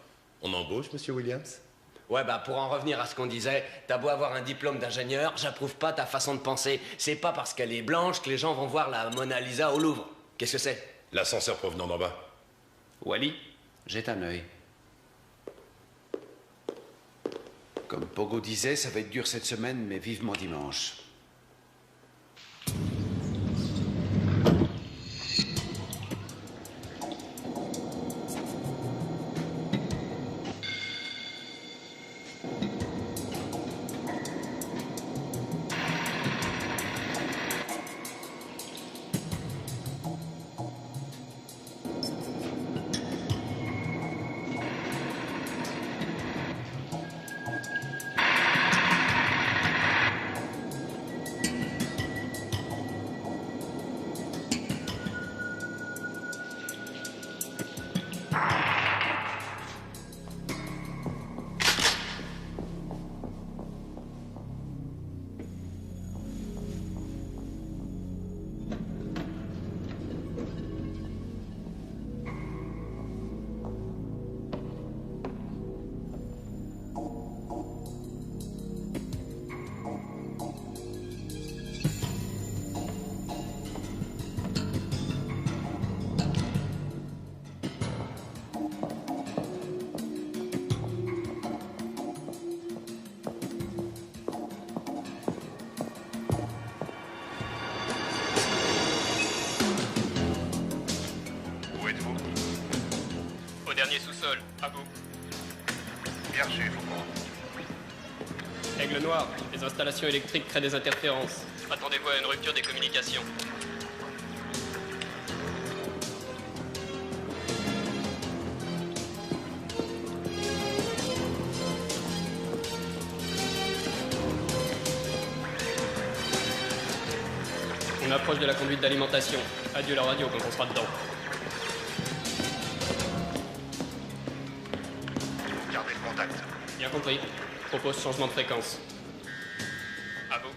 On embauche, monsieur Williams? Ouais, bah pour en revenir à ce qu'on disait, t'as beau avoir un diplôme d'ingénieur, j'approuve pas ta façon de penser. C'est pas parce qu'elle est blanche que les gens vont voir la Mona Lisa au Louvre. Qu'est-ce que c'est? L'ascenseur provenant d'en bas. Wally, jette un œil. Comme Pogo disait, ça va être dur cette semaine, mais vivement dimanche. Dernier sous-sol, à vous. Bien reçu, Faucon. Aigle Noir, les installations électriques créent des interférences. Attendez-vous à une rupture des communications. On approche de la conduite d'alimentation. Adieu la radio quand on sera dedans. Gardez le contact. Bien compris. Propose changement de fréquence. À vous.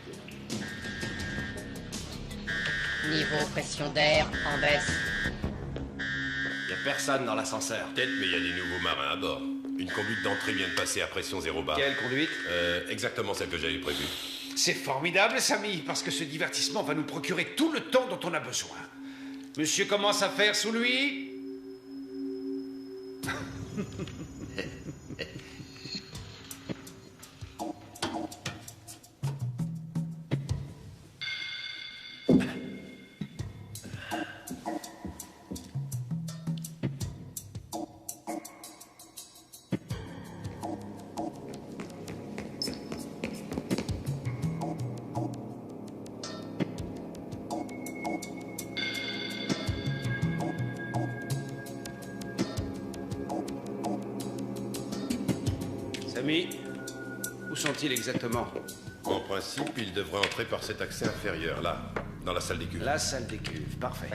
Niveau pression d'air en baisse. Y a personne dans l'ascenseur. Peut-être, mais il y a des nouveaux marins à bord. Une conduite d'entrée vient de passer à pression 0 bar. Quelle conduite? Exactement celle que j'avais prévue. C'est formidable, Samy, parce que ce divertissement va nous procurer tout le temps dont on a besoin. Monsieur commence à faire sous lui. Samy, où sont-ils exactement? En principe, ils devraient entrer par cet accès inférieur, là, dans la salle des cuves. La salle des cuves, parfait.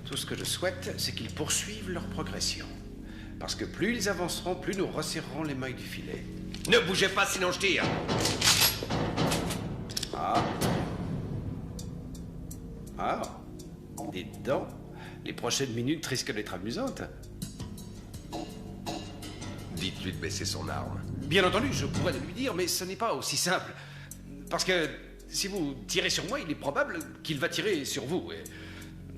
Tout ce que je souhaite, c'est qu'ils poursuivent leur progression. Parce que plus ils avanceront, plus nous resserrerons les mailles du filet. Ne bougez pas, sinon je tire. Ah, dis donc, les prochaines minutes risquent d'être amusantes. Dites-lui de baisser son arme. Bien entendu, je pourrais le lui dire, mais ce n'est pas aussi simple. Parce que si vous tirez sur moi, il est probable qu'il va tirer sur vous. Et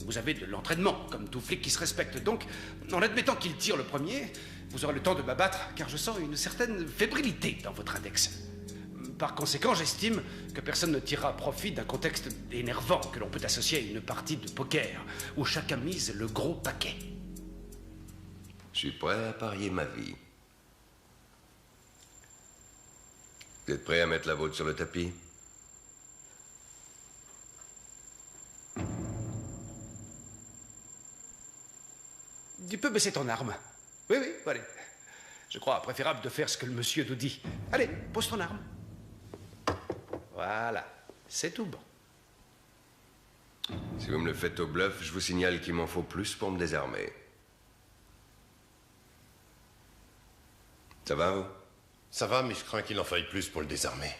vous avez de l'entraînement, comme tout flic qui se respecte. Donc, en admettant qu'il tire le premier, vous aurez le temps de m'abattre, car je sens une certaine fébrilité dans votre index. Par conséquent, j'estime que personne ne tirera profit d'un contexte énervant que l'on peut associer à une partie de poker, où chacun mise le gros paquet. Je suis prêt à parier ma vie. Vous êtes prêt à mettre la vôtre sur le tapis? Tu peux baisser ton arme. Oui, allez. Je crois préférable de faire ce que le monsieur nous dit. Allez, pose ton arme. Voilà, c'est tout bon. Si vous me le faites au bluff, je vous signale qu'il m'en faut plus pour me désarmer. Ça va, vous? Ça va, mais je crains qu'il en faille plus pour le désarmer.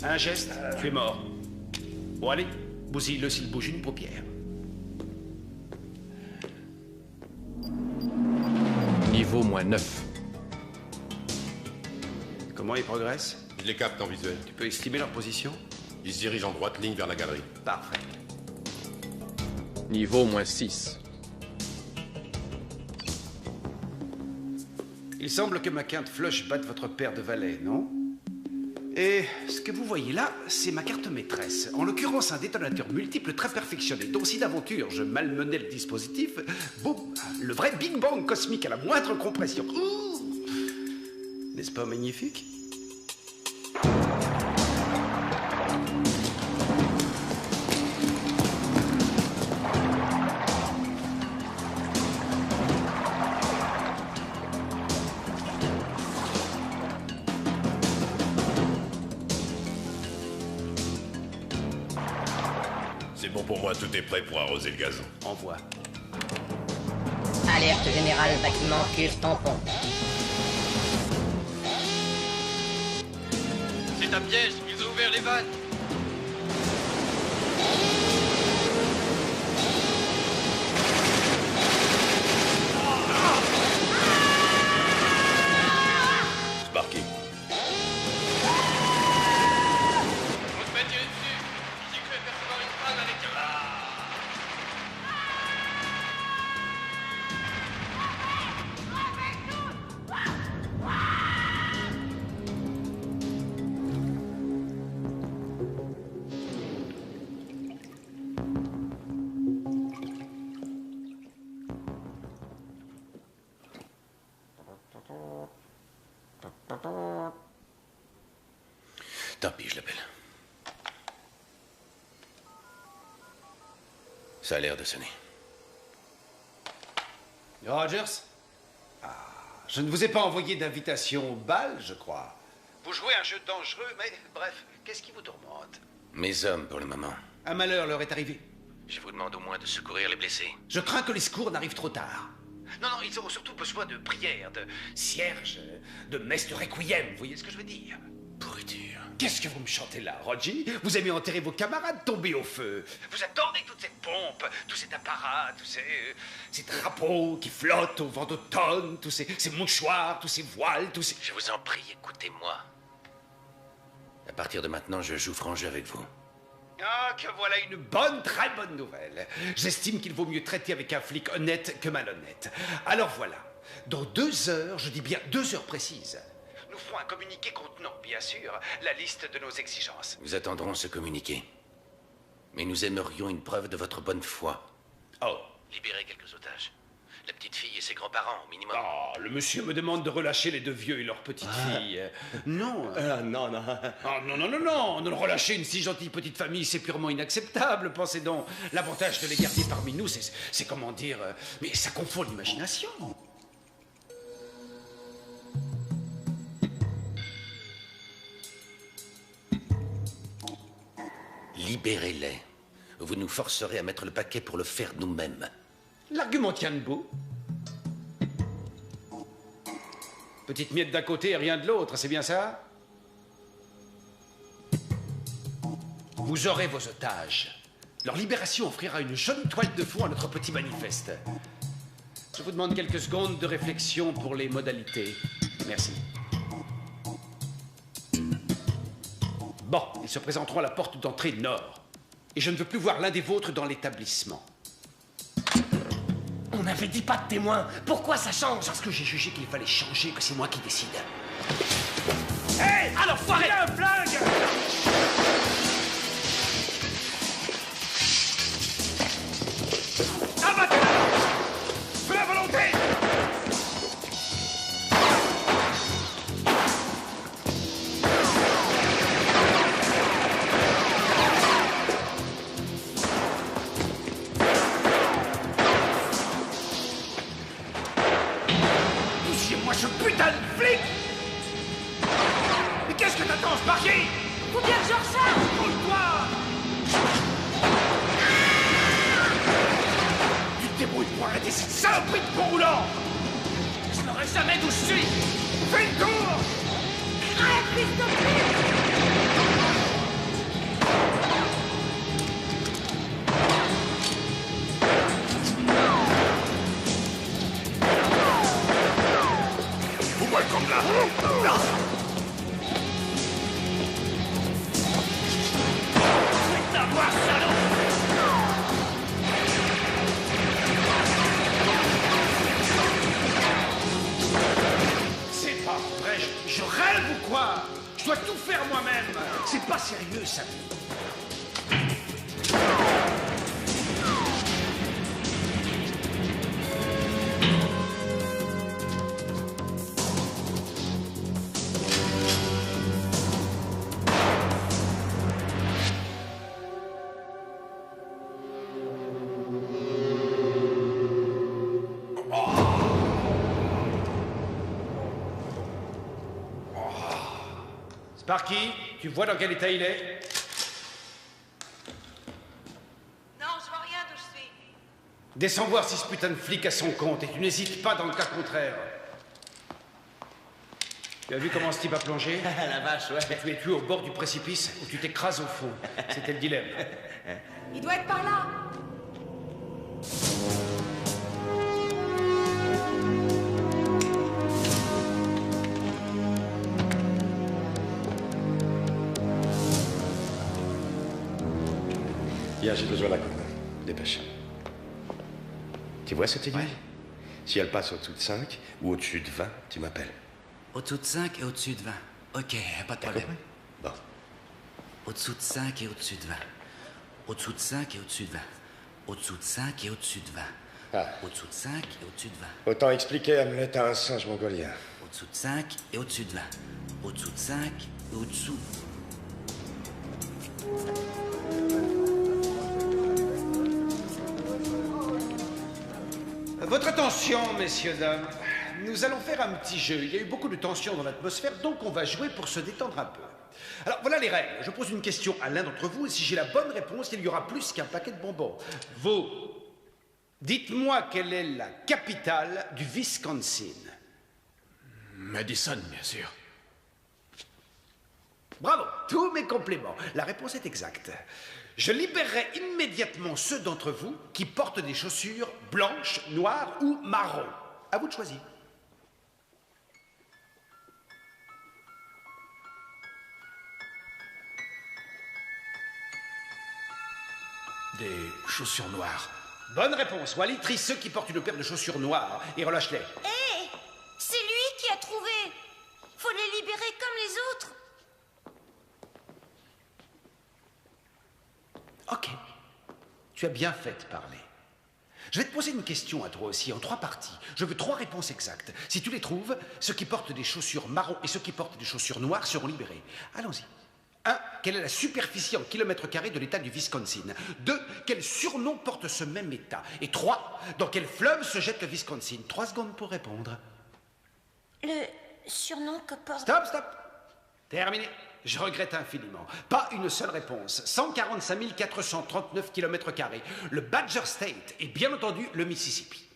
Un geste, tu es mort. Bon, allez, bousille-le s'il bouge une paupière. Niveau -9. Comment ils progressent? Je les capte en visuel. Tu peux estimer leur position? Ils se dirigent en droite ligne vers la galerie. Parfait. Niveau -6. Il semble que ma quinte flush batte votre paire de valets, non? Et ce que vous voyez là, c'est ma carte maîtresse. En l'occurrence, un détonateur multiple très perfectionné, dont si d'aventure je malmenais le dispositif, boum, le vrai Big Bang cosmique à la moindre compression. N'est-ce pas magnifique? C'est bon pour moi, tout est prêt pour arroser le gazon. Envoie. Alerte générale, bâtiment cuve tampon. C'est un piège, ils ont ouvert les vannes. Sparky. On se fait tirer dessus. J'ai cru apercevoir une panne avec un... Tant pis, je l'appelle. Ça a l'air de sonner. Rogers? Ah, je ne vous ai pas envoyé d'invitation au bal, je crois. Vous jouez un jeu dangereux, mais bref, qu'est-ce qui vous tourmente? Mes hommes, pour le moment. Un malheur leur est arrivé. Je vous demande au moins de secourir les blessés. Je crains que les secours n'arrivent trop tard. Non, ils auront surtout besoin de prières, de cierges, de messes de requiem, vous voyez ce que je veux dire? Pourriture. Qu'est-ce que vous me chantez là, Roger? Vous aimez enterrer vos camarades tombés au feu. Vous adorez toute cette pompe, tout cet apparat, tous ces drapeaux qui flottent au vent d'automne, tous ces mouchoirs, tous ces voiles, tous ces... Je vous en prie, écoutez-moi. À partir de maintenant, je joue franc jeu avec vous. Ah, que voilà une très bonne nouvelle. J'estime qu'il vaut mieux traiter avec un flic honnête que malhonnête. Alors voilà, dans 2 heures, je dis bien 2 heures précises, nous ferons un communiqué contenant, bien sûr, la liste de nos exigences. Nous attendrons ce communiqué. Mais nous aimerions une preuve de votre bonne foi. Oh. Libérez quelques otages. La petite fille et ses grands-parents, au minimum. Oh, le monsieur me demande de relâcher les 2 vieux et leur petite fille. Non. Non. Oh, non. Ne relâcher une si gentille petite famille, c'est purement inacceptable. Pensez donc, l'avantage de les garder parmi nous, c'est comment dire... mais ça confond l'imagination. Libérez-les. Vous nous forcerez à mettre le paquet pour le faire nous-mêmes. L'argument tient debout. Petite miette d'un côté et rien de l'autre, c'est bien ça? Vous aurez vos otages. Leur libération offrira une jolie toile de fond à notre petit manifeste. Je vous demande quelques secondes de réflexion pour les modalités. Merci. Bon, ils se présenteront à la porte d'entrée nord. Et je ne veux plus voir l'un des vôtres dans l'établissement. On n'avait dit pas de témoin. Pourquoi ça change? Parce que j'ai jugé qu'il fallait changer, que c'est moi qui décide. Hé! Alors, foiré! Un flingue! Abattez-le! Feu à volonté! Poussiez-moi ce putain de flic! Mais qu'est-ce que t'attends, Sparky? Faut bien que je recharge! Roule-toi! Tu te débrouilles pour arrêter cette saloperie de pont roulant! Je n'aurai jamais d'où je suis! Fais le tour! Crève, fils de pute! Fous-moi le camp là! Là! T'avoir, salaud! C'est pas vrai, je rêve ou quoi? Je dois tout faire moi-même. C'est pas sérieux, ça. Sparky, tu vois dans quel état il est? Non, je vois rien d'où je suis. Descends voir si ce putain de flic a son compte et tu n'hésites pas dans le cas contraire. Tu as vu comment ce type a plongé? La vache, ouais. Tu es tué au bord du précipice ou tu t'écrases au fond. C'était le dilemme. Il doit être par là. J'ai besoin d'un coup de main. Dépêche. Tu vois cette aiguille? Si elle passe au-dessous de 5 ou au-dessus de 20, tu m'appelles. Au-dessous de 5 et au-dessus de 20. Ok, pas de problème. Bon. Au-dessous de 5 et au-dessus de 20. Au-dessous de 5 et au-dessus de 20. Au-dessous de 5 et au-dessus de 20. Ah. Au-dessous de 5 et au-dessus de 20. Autant expliquer, Hamlet a un singe mongolien. Au-dessous de 5 et au-dessus de 20. Au-dessous de 5 et au-dessous... Votre attention, messieurs, dames. Nous allons faire un petit jeu. Il y a eu beaucoup de tension dans l'atmosphère, donc on va jouer pour se détendre un peu. Alors, voilà les règles. Je pose une question à l'un d'entre vous, et si j'ai la bonne réponse, il y aura plus qu'un paquet de bonbons. Vous, dites-moi quelle est la capitale du Wisconsin. Madison, bien sûr. Bravo, tous mes compléments. La réponse est exacte. Je libérerai immédiatement ceux d'entre vous qui portent des chaussures blanches, noires ou marron. À vous de choisir. Des chaussures noires. Bonne réponse. Wally, trie ceux qui portent une paire de chaussures noires et relâche-les. Hé, c'est lui qui a trouvé. Faut les libérer comme les autres. Ok. Tu as bien fait de parler. Je vais te poser une question à toi aussi, en 3 parties. Je veux 3 réponses exactes. Si tu les trouves, ceux qui portent des chaussures marron et ceux qui portent des chaussures noires seront libérés. Allons-y. 1. Quelle est la superficie en kilomètres carrés de l'état du Wisconsin? 2. Quel surnom porte ce même état? Et 3. Dans quel fleuve se jette le Wisconsin? 3 secondes pour répondre. Le surnom que porte... Stop, stop. Terminé. Je regrette infiniment. Pas une seule réponse. 145 439 km². Le Badger State et bien entendu le Mississippi.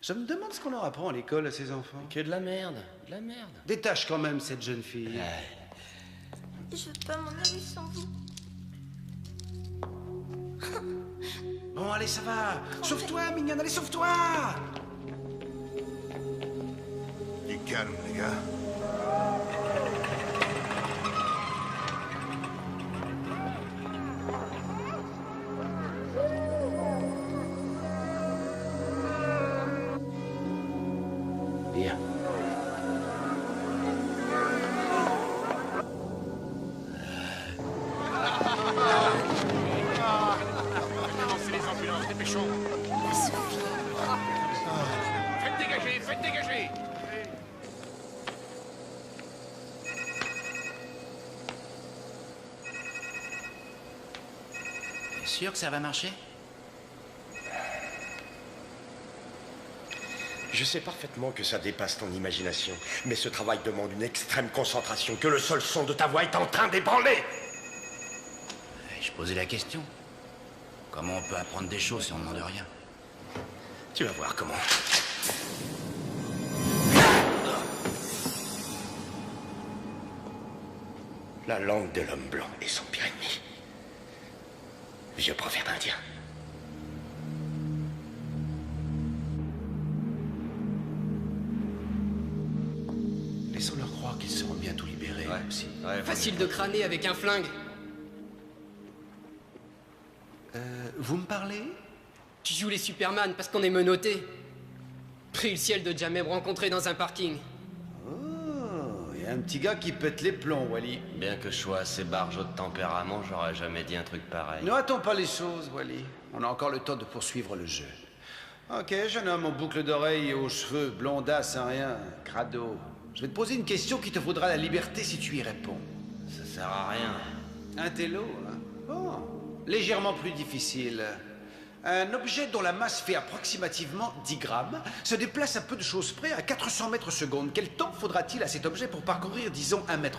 Je me demande ce qu'on leur apprend à l'école à ces enfants. Que de la merde, de la merde. Détache quand même cette jeune fille. Je veux pas m'en aller sans vous. Bon, allez, ça va. Sauve-toi, mignonne, allez, sauve-toi. Du calme, les gars. Bien. Lancez les ambulances, dépêchons. Faites dégager, faites dégager. T'es sûr que ça va marcher? Je sais parfaitement que ça dépasse ton imagination, mais ce travail demande une extrême concentration que le seul son de ta voix est en train d'ébranler. Je posais la question. Comment on peut apprendre des choses si on ne demande rien? Tu vas voir comment. La langue de l'homme blanc est son pire ennemi. Vieux proverbe indien. Laissons-leur croire qu'ils seront bientôt libérés aussi. Facile de crâner avec un flingue. Vous me parlez? Tu joues les Superman parce qu'on est menotté. Pris le ciel de jamais me rencontrer dans un parking. Oh, il y a un petit gars qui pète les plombs, Wally. Bien que je sois assez barjot de tempérament, j'aurais jamais dit un truc pareil. Ne hâtons pas les choses, Wally. On a encore le temps de poursuivre le jeu. Ok, jeune homme aux boucles d'oreilles et aux cheveux, blondasse, sans rien, crado. Je vais te poser une question qui te vaudra la liberté si tu y réponds. Ça sert à rien. Un télo, hein? Bon, légèrement plus difficile. Un objet dont la masse fait approximativement 10 grammes se déplace à peu de choses près à 400 mètres secondes. Quel temps faudra-t-il à cet objet pour parcourir, disons, 1,20 m?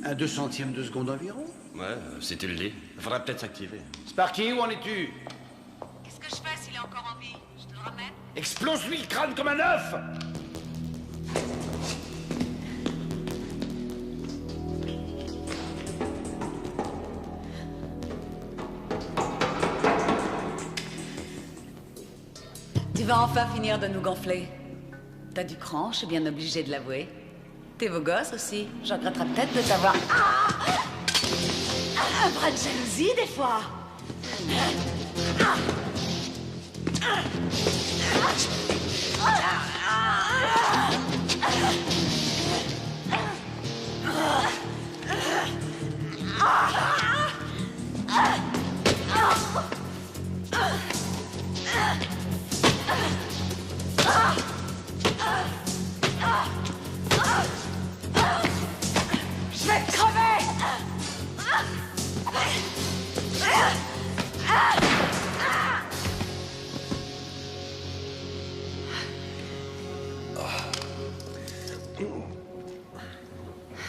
Un 200e de seconde environ? Ouais, si tu le dis. Faudrait peut-être s'activer. Sparky, où en es-tu? Qu'est-ce que je fais s'il est encore en vie? Je te le ramène? Explose-lui le crâne comme un œuf! Tu vas enfin finir de nous gonfler. T'as du cran, je suis bien obligée de l'avouer. T'es beau gosse aussi. Je regretterais peut-être de t'avoir... Un bras de jalousie, des fois.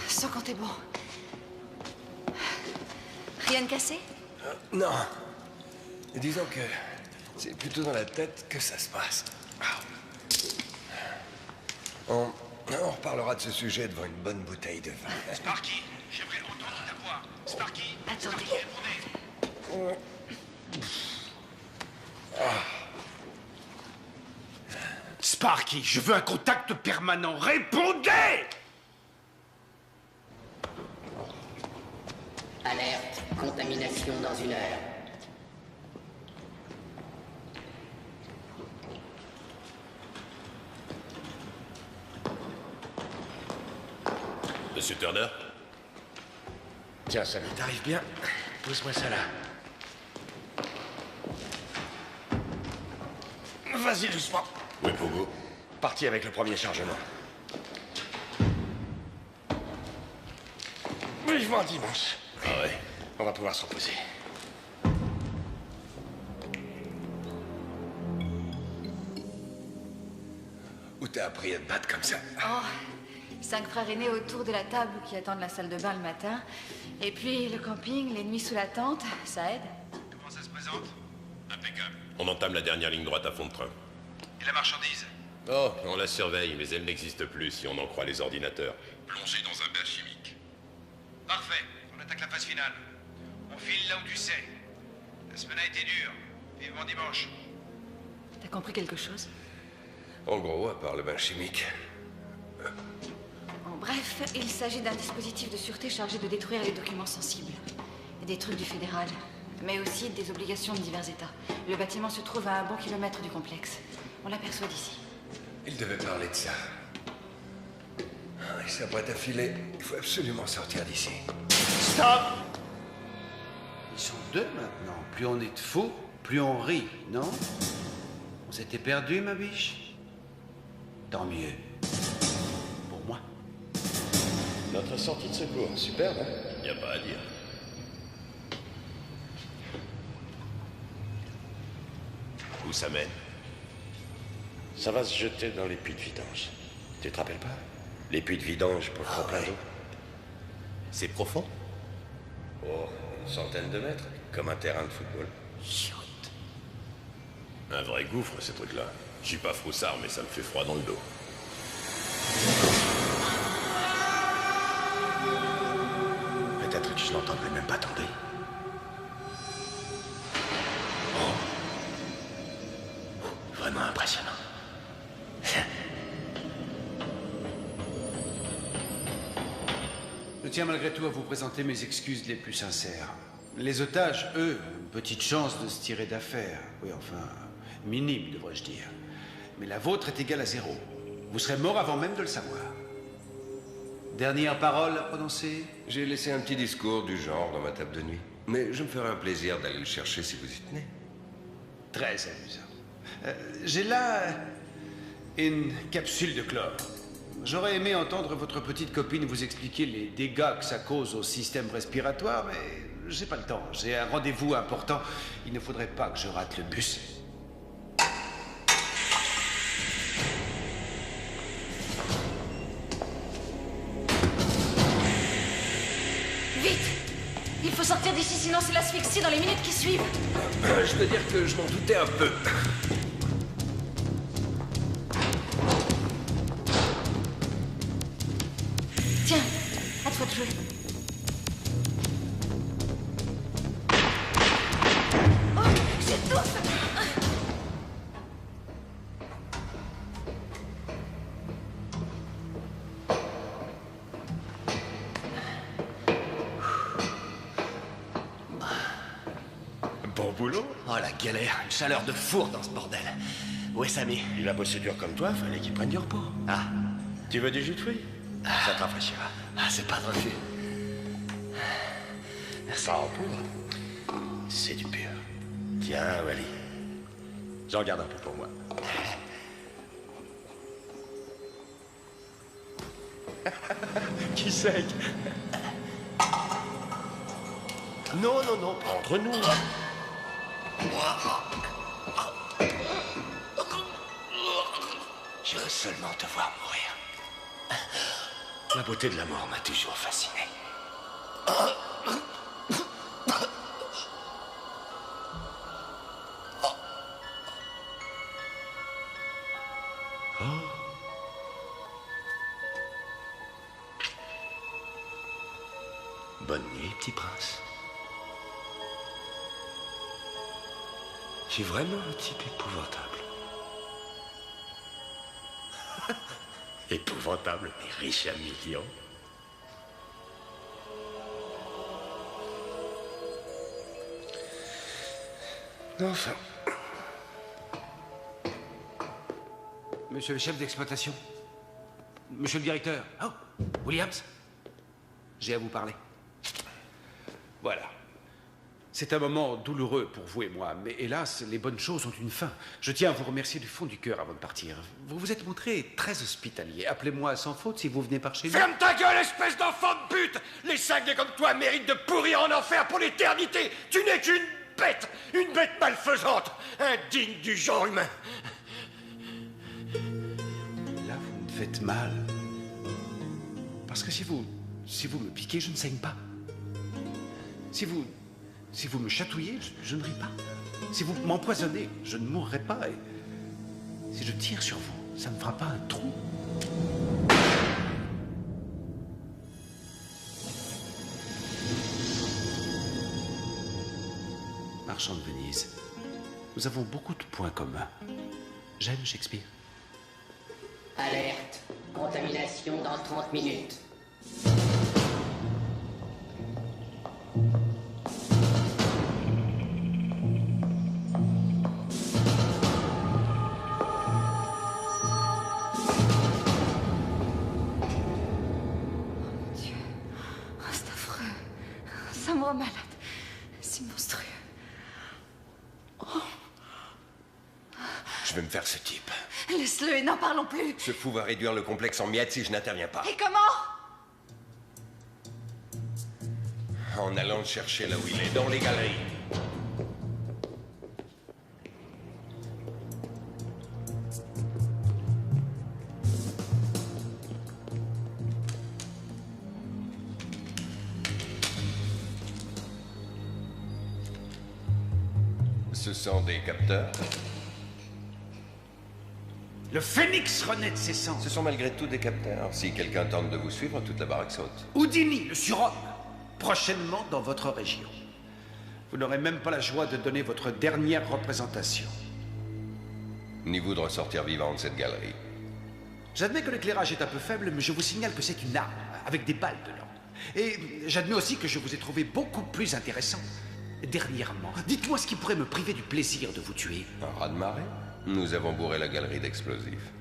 Sens quand t'es bon. Rien de cassé? Non. Disons que c'est plutôt dans la tête que ça se passe. On reparlera de ce sujet devant une bonne bouteille de vin. Sparky, j'aimerais entendre ta voix. Sparky. Attendez. Sparky, je veux un contact permanent. Répondez! Alerte, contamination dans 1 heure. Monsieur Turner? Tiens, ça t'arrive bien. Pousse-moi ça là. Vas-y, doucement. Oui, Pogo. Parti avec le premier chargement. Vivement dimanche. Ah ouais. On va pouvoir se reposer. Où t'as appris à te battre comme ça? Oh, 5 frères aînés autour de la table qui attendent la salle de bain le matin. Et puis le camping, les nuits sous la tente, ça aide. Comment ça se présente? Impeccable. On entame la dernière ligne droite à fond de train. Et la marchandise? Oh, on la surveille, mais elle n'existe plus si on en croit les ordinateurs. Plongée dans un bain chimique. Parfait, on attaque la phase finale. On file là où tu sais. La semaine a été dure. Vivement dimanche. T'as compris quelque chose? En gros, à part le bain chimique. En bref, il s'agit d'un dispositif de sûreté chargé de détruire les documents sensibles. Des trucs du fédéral, mais aussi des obligations de divers États. Le bâtiment se trouve à un bon kilomètre du complexe. On l'aperçoit d'ici. Il devait parler de ça. Il s'apprête à filer. Il faut absolument sortir d'ici. Stop! Ils sont 2 maintenant. Plus on est de fous, plus on rit, non? On s'était perdus, ma biche? Tant mieux. Pour moi. Notre sortie de secours, superbe, hein? Y a pas à dire. Où ça mène? Ça va se jeter dans les puits de vidange. Tu te rappelles pas? Les puits de vidange pour trop plein d'eau. C'est profond? Oh, une centaine de mètres, comme un terrain de football. Un vrai gouffre, ces trucs-là. Je suis pas froussard, mais ça me fait froid dans le dos. Peut-être que je n'entendrai même pas tomber. Oh. Vraiment impressionnant. Je tiens malgré tout à vous présenter mes excuses les plus sincères. Les otages, eux, une petite chance de se tirer d'affaire. Oui, enfin, minime, devrais-je dire. Mais la vôtre est égale à 0. Vous serez mort avant même de le savoir. Dernière parole à prononcer? J'ai laissé un petit discours du genre dans ma table de nuit. Mais je me ferai un plaisir d'aller le chercher si vous y tenez. Très amusant. J'ai là une capsule de chlore. J'aurais aimé entendre votre petite copine vous expliquer les dégâts que ça cause au système respiratoire, mais j'ai pas le temps. J'ai un rendez-vous important. Il ne faudrait pas que je rate le bus. Vite! Il faut sortir d'ici, sinon c'est l'asphyxie dans les minutes qui suivent. Je peux dire que je m'en doutais un peu. Tiens, à toi de jouer. Oh, j'étouffe! Bon boulot. Oh la galère, une chaleur de four dans ce bordel. Où est Samy? Il a bossé dur comme toi, fallait qu'il prenne du repos. Ah. Tu veux du jus de fruits? Ça te rafraîchira. Ah, c'est pas de refus. Ça en poudre. C'est du pur. Tiens, Wally. J'en garde un peu pour moi. Qui c'est? Non, non, non, entre nous. Je veux seulement te voir mourir. La beauté de la mort m'a toujours fasciné. Bonne nuit, petit prince. J'ai vraiment un type épouvantable. Épouvantable, mais riche à millions. Enfin. Monsieur le chef d'exploitation. Monsieur le directeur. Oh, Williams. J'ai à vous parler. Voilà. C'est un moment douloureux pour vous et moi, mais hélas, les bonnes choses ont une fin. Je tiens à vous remercier du fond du cœur avant de partir. Vous vous êtes montré très hospitalier. Appelez-moi sans faute si vous venez par chez nous. Ferme ta gueule, espèce d'enfant de pute! Les cinglés comme toi méritent de pourrir en enfer pour l'éternité! Tu n'es qu'une bête! Une bête malfaisante! Indigne du genre humain! Là, vous me faites mal. Parce que si vous me piquez, je ne saigne pas. Si vous me chatouillez, je ne ris pas. Si vous m'empoisonnez, je ne mourrai pas. Et si je tire sur vous, ça ne fera pas un trou. Marchand de Venise, nous avons beaucoup de points communs. J'aime Shakespeare. Alerte. Contamination dans 30 minutes. Ça me rend malade. C'est monstrueux. Je vais me faire ce type. Laisse-le et n'en parlons plus. Ce fou va réduire le complexe en miettes si je n'interviens pas. Et comment? En allant le chercher là où il est, dans les galeries. Ce sont des capteurs. Le phénix renaît de ses cendres. Ce sont malgré tout des capteurs. Si quelqu'un tente de vous suivre, toute la baraque saute. Houdini, le surhomme, prochainement dans votre région. Vous n'aurez même pas la joie de donner votre dernière représentation. Ni vous de ressortir vivant de cette galerie. J'admets que l'éclairage est un peu faible, mais je vous signale que c'est une arme, avec des balles dedans. Et j'admets aussi que je vous ai trouvé beaucoup plus intéressant. Dernièrement, dites-moi ce qui pourrait me priver du plaisir de vous tuer. Un raz-de-marée? Nous avons bourré la galerie d'explosifs.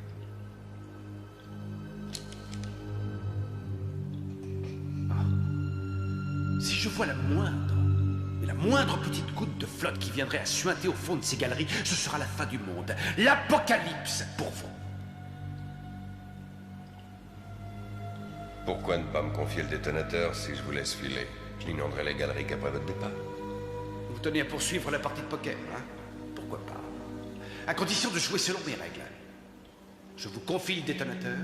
Si je vois la moindre petite goutte de flotte qui viendrait à suinter au fond de ces galeries, ce sera la fin du monde. L'apocalypse pour vous. Pourquoi ne pas me confier le détonateur si je vous laisse filer? Je n'inonderai les galeries qu'après votre départ. Vous tenez à poursuivre la partie de poker, hein? Pourquoi pas? À condition de jouer selon mes règles. Je vous confie le détonateur,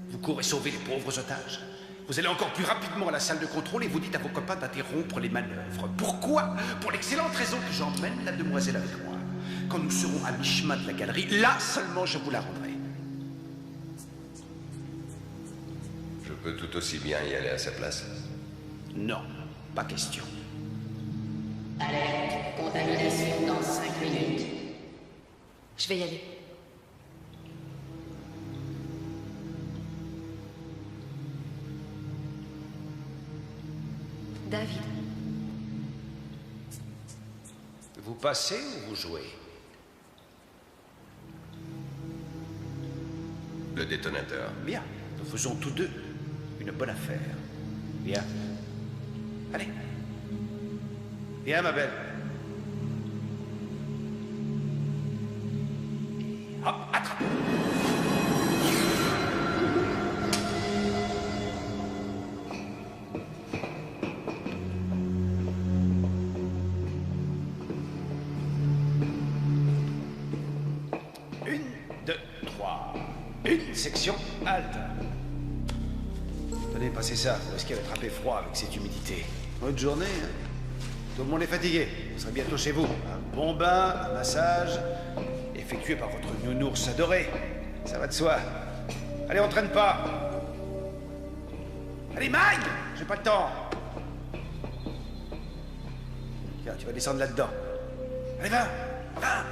vous courez sauver les pauvres otages. Vous allez encore plus rapidement à la salle de contrôle et vous dites à vos copains d'interrompre les manœuvres. Pourquoi? Pour l'excellente raison que j'emmène la demoiselle avec moi. Quand nous serons à mi-chemin de la galerie, là seulement je vous la rendrai. Je peux tout aussi bien y aller à sa place. Non, pas question. Alerte. Contamination dans 5 minutes. Je vais y aller. David. Vous passez ou vous jouez? Le détonateur. Bien, nous faisons tous deux une bonne affaire. Bien. Allez. Viens, ma belle. Hop, attrape. section halte. Tenez, passez ça. Vous risquez d'attraper froid avec cette humidité. Bonne journée. Hein. Tout le monde est fatigué. Vous serez bientôt chez vous. Un bon bain, un massage, effectué par votre nounours adoré. Ça va de soi. Allez, on traîne pas. Allez, Mike! J'ai pas le temps. Tiens, tu vas descendre là-dedans. Allez, va! Va!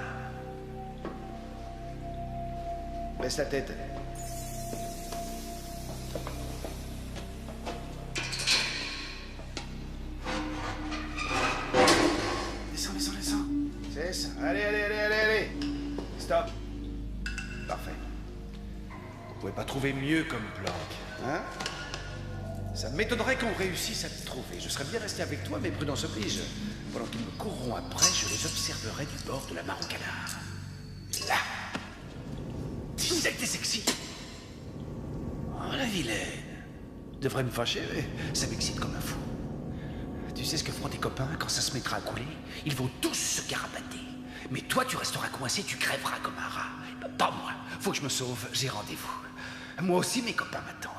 Baisse la tête. Descends, descends, descends. C'est ça. Allez, allez, allez, allez, allez. Stop. Parfait. Vous pouvez pas trouver mieux comme planque, hein? Ça m'étonnerait qu'on réussisse à te trouver. Je serais bien resté avec toi, mais prudence oblige. Pendant qu'ils me courront après, je les observerai du bord de la mare au canard. Là. Tu sais que t'es sexy. Oh, la vilaine. Devrait me fâcher, mais ça m'excite comme un fou. Tu sais ce que feront tes copains quand ça se mettra à couler? Ils vont tous se carapater. Mais toi, tu resteras coincé, tu crèveras comme un rat. Pas moi. Faut que je me sauve, j'ai rendez-vous. Moi aussi, mes copains m'attendent.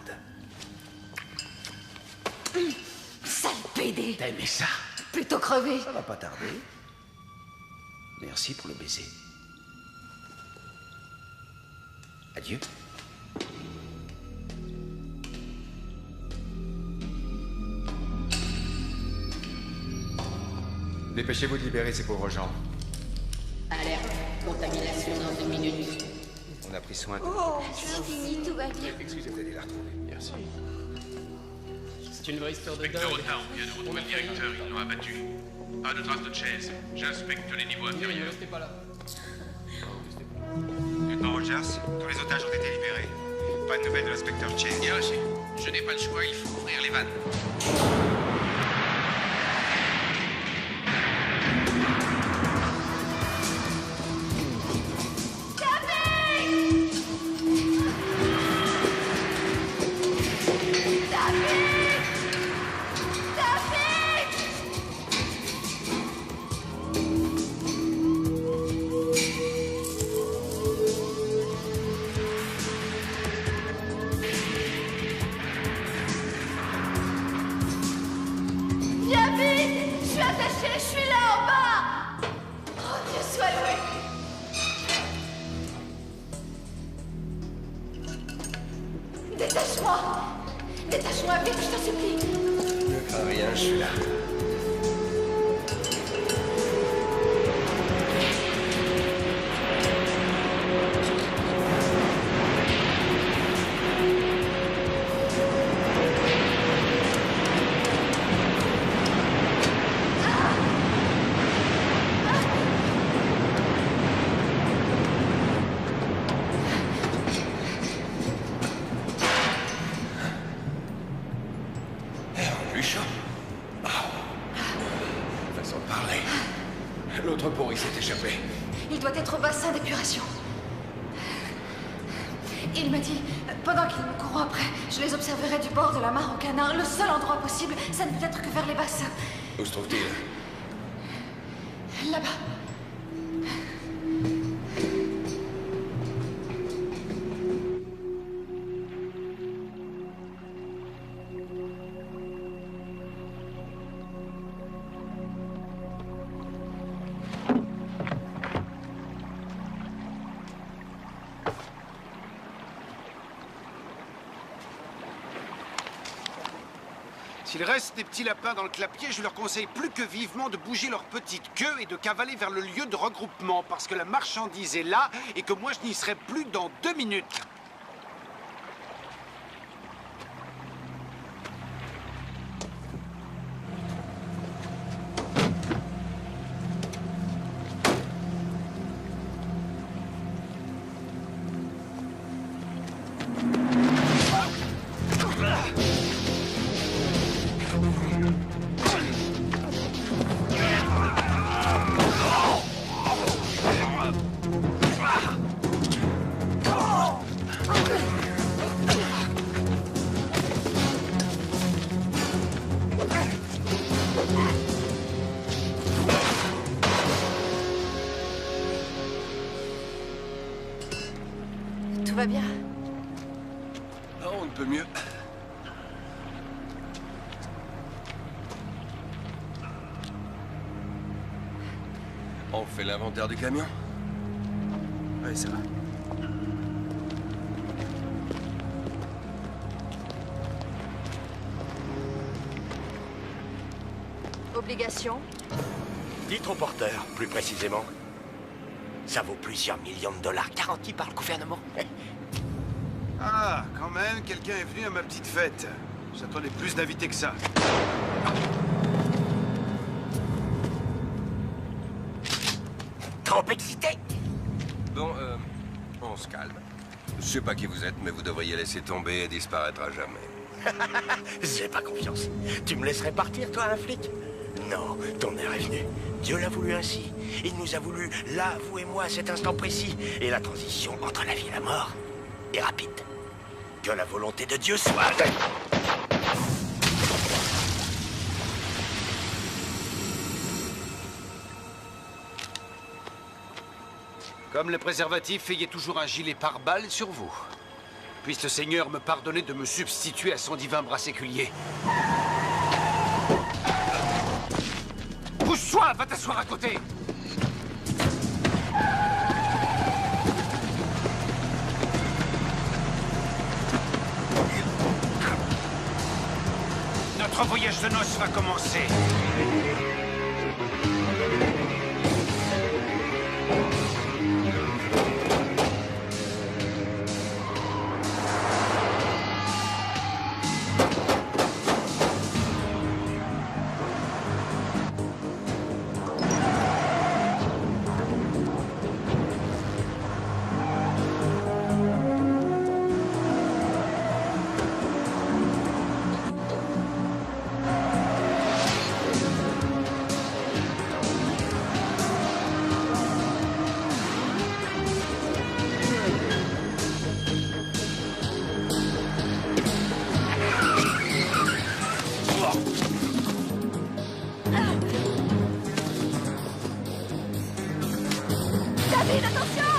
Sale pédé. T'as aimé ça? Plutôt crevé. Ça va pas tarder. Merci pour le baiser. Adieu. Dépêchez-vous de libérer ces pauvres gens. Alerte, contamination dans 1 minute. On a pris soin de... Oh, c'est fini, tout va bien. Excusez, vous allez la retrouver. Merci. C'est une vraie histoire de dingue. Inspecteur Otard, on vient de retrouver le directeur, ils l'ont abattu. Pas de traces de chaise. J'inspecte les niveaux inférieurs. Restez pas là. Lieutenant Rogers, tous les otages ont été libérés. Pas de nouvelles de l'inspecteur Chase. Bien reçu. Je n'ai pas le choix, il faut ouvrir les vannes. Viens vite! Je suis attachée, je suis là en bas! Oh, Dieu soit loué! Détache-moi! Détache-moi vite, je t'en supplie! Ne crains rien, je suis là. Plus chaud. Façon de parler. L'autre pourri s'est échappé. Il doit être au bassin d'épuration. Il m'a dit, pendant qu'ils me courront après, je les observerai du bord de la mare au canard. Le seul endroit possible, ça ne peut être que vers les bassins. Où se trouve-t-il? Là-bas. S'il reste des petits lapins dans le clapier, je leur conseille plus que vivement de bouger leur petite queue et de cavaler vers le lieu de regroupement, parce que la marchandise est là et que moi je n'y serai plus dans 2 minutes. Tout va bien? peu mieux. On fait l'inventaire du camion? Ouais, ça va. Obligation? Dites au porteur, plus précisément. Ça vaut plusieurs millions de dollars garantis par le gouvernement. Ah, quand même, quelqu'un est venu à ma petite fête. J'attendais plus d'invités que ça. Trop excité? Bon, on se calme. Je sais pas qui vous êtes, mais vous devriez laisser tomber et disparaître à jamais. J'ai pas confiance. Tu me laisserais partir, toi, un flic? Non, ton heure est venue. Dieu l'a voulu ainsi. Il nous a voulu, là, vous et moi, à cet instant précis. Et la transition entre la vie et la mort est rapide. Que la volonté de Dieu soit... Comme le préservatif, ayez toujours un gilet pare-balles sur vous. Puisse le Seigneur me pardonner de me substituer à son divin bras séculier. Pousse-toi, va t'asseoir à côté. Notre voyage de noces va commencer. David, attention!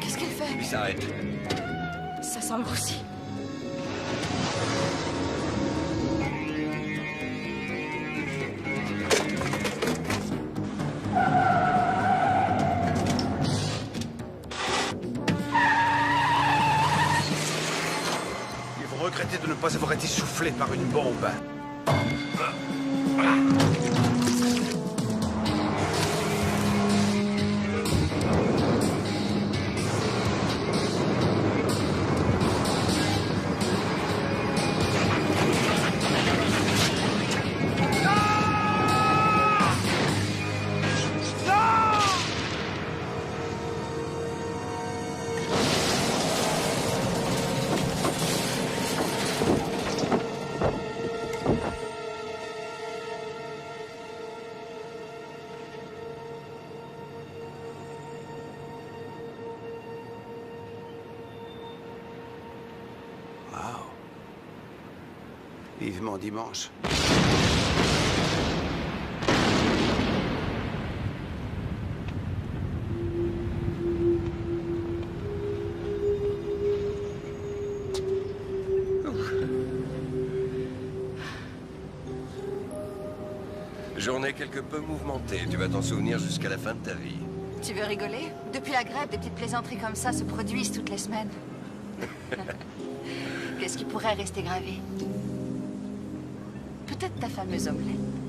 Qu'est-ce qu'elle fait? Il s'arrête. Ça sent le roussi. Et vous regrettez de ne pas avoir été soufflé par une bombe. Wow. Vivement dimanche. Journée quelque peu mouvementée. Tu vas t'en souvenir jusqu'à la fin de ta vie. Tu veux rigoler? Depuis la grève, des petites plaisanteries comme ça se produisent toutes les semaines. Qu'est-ce qui pourrait rester gravé? Peut-être ta fameuse omelette.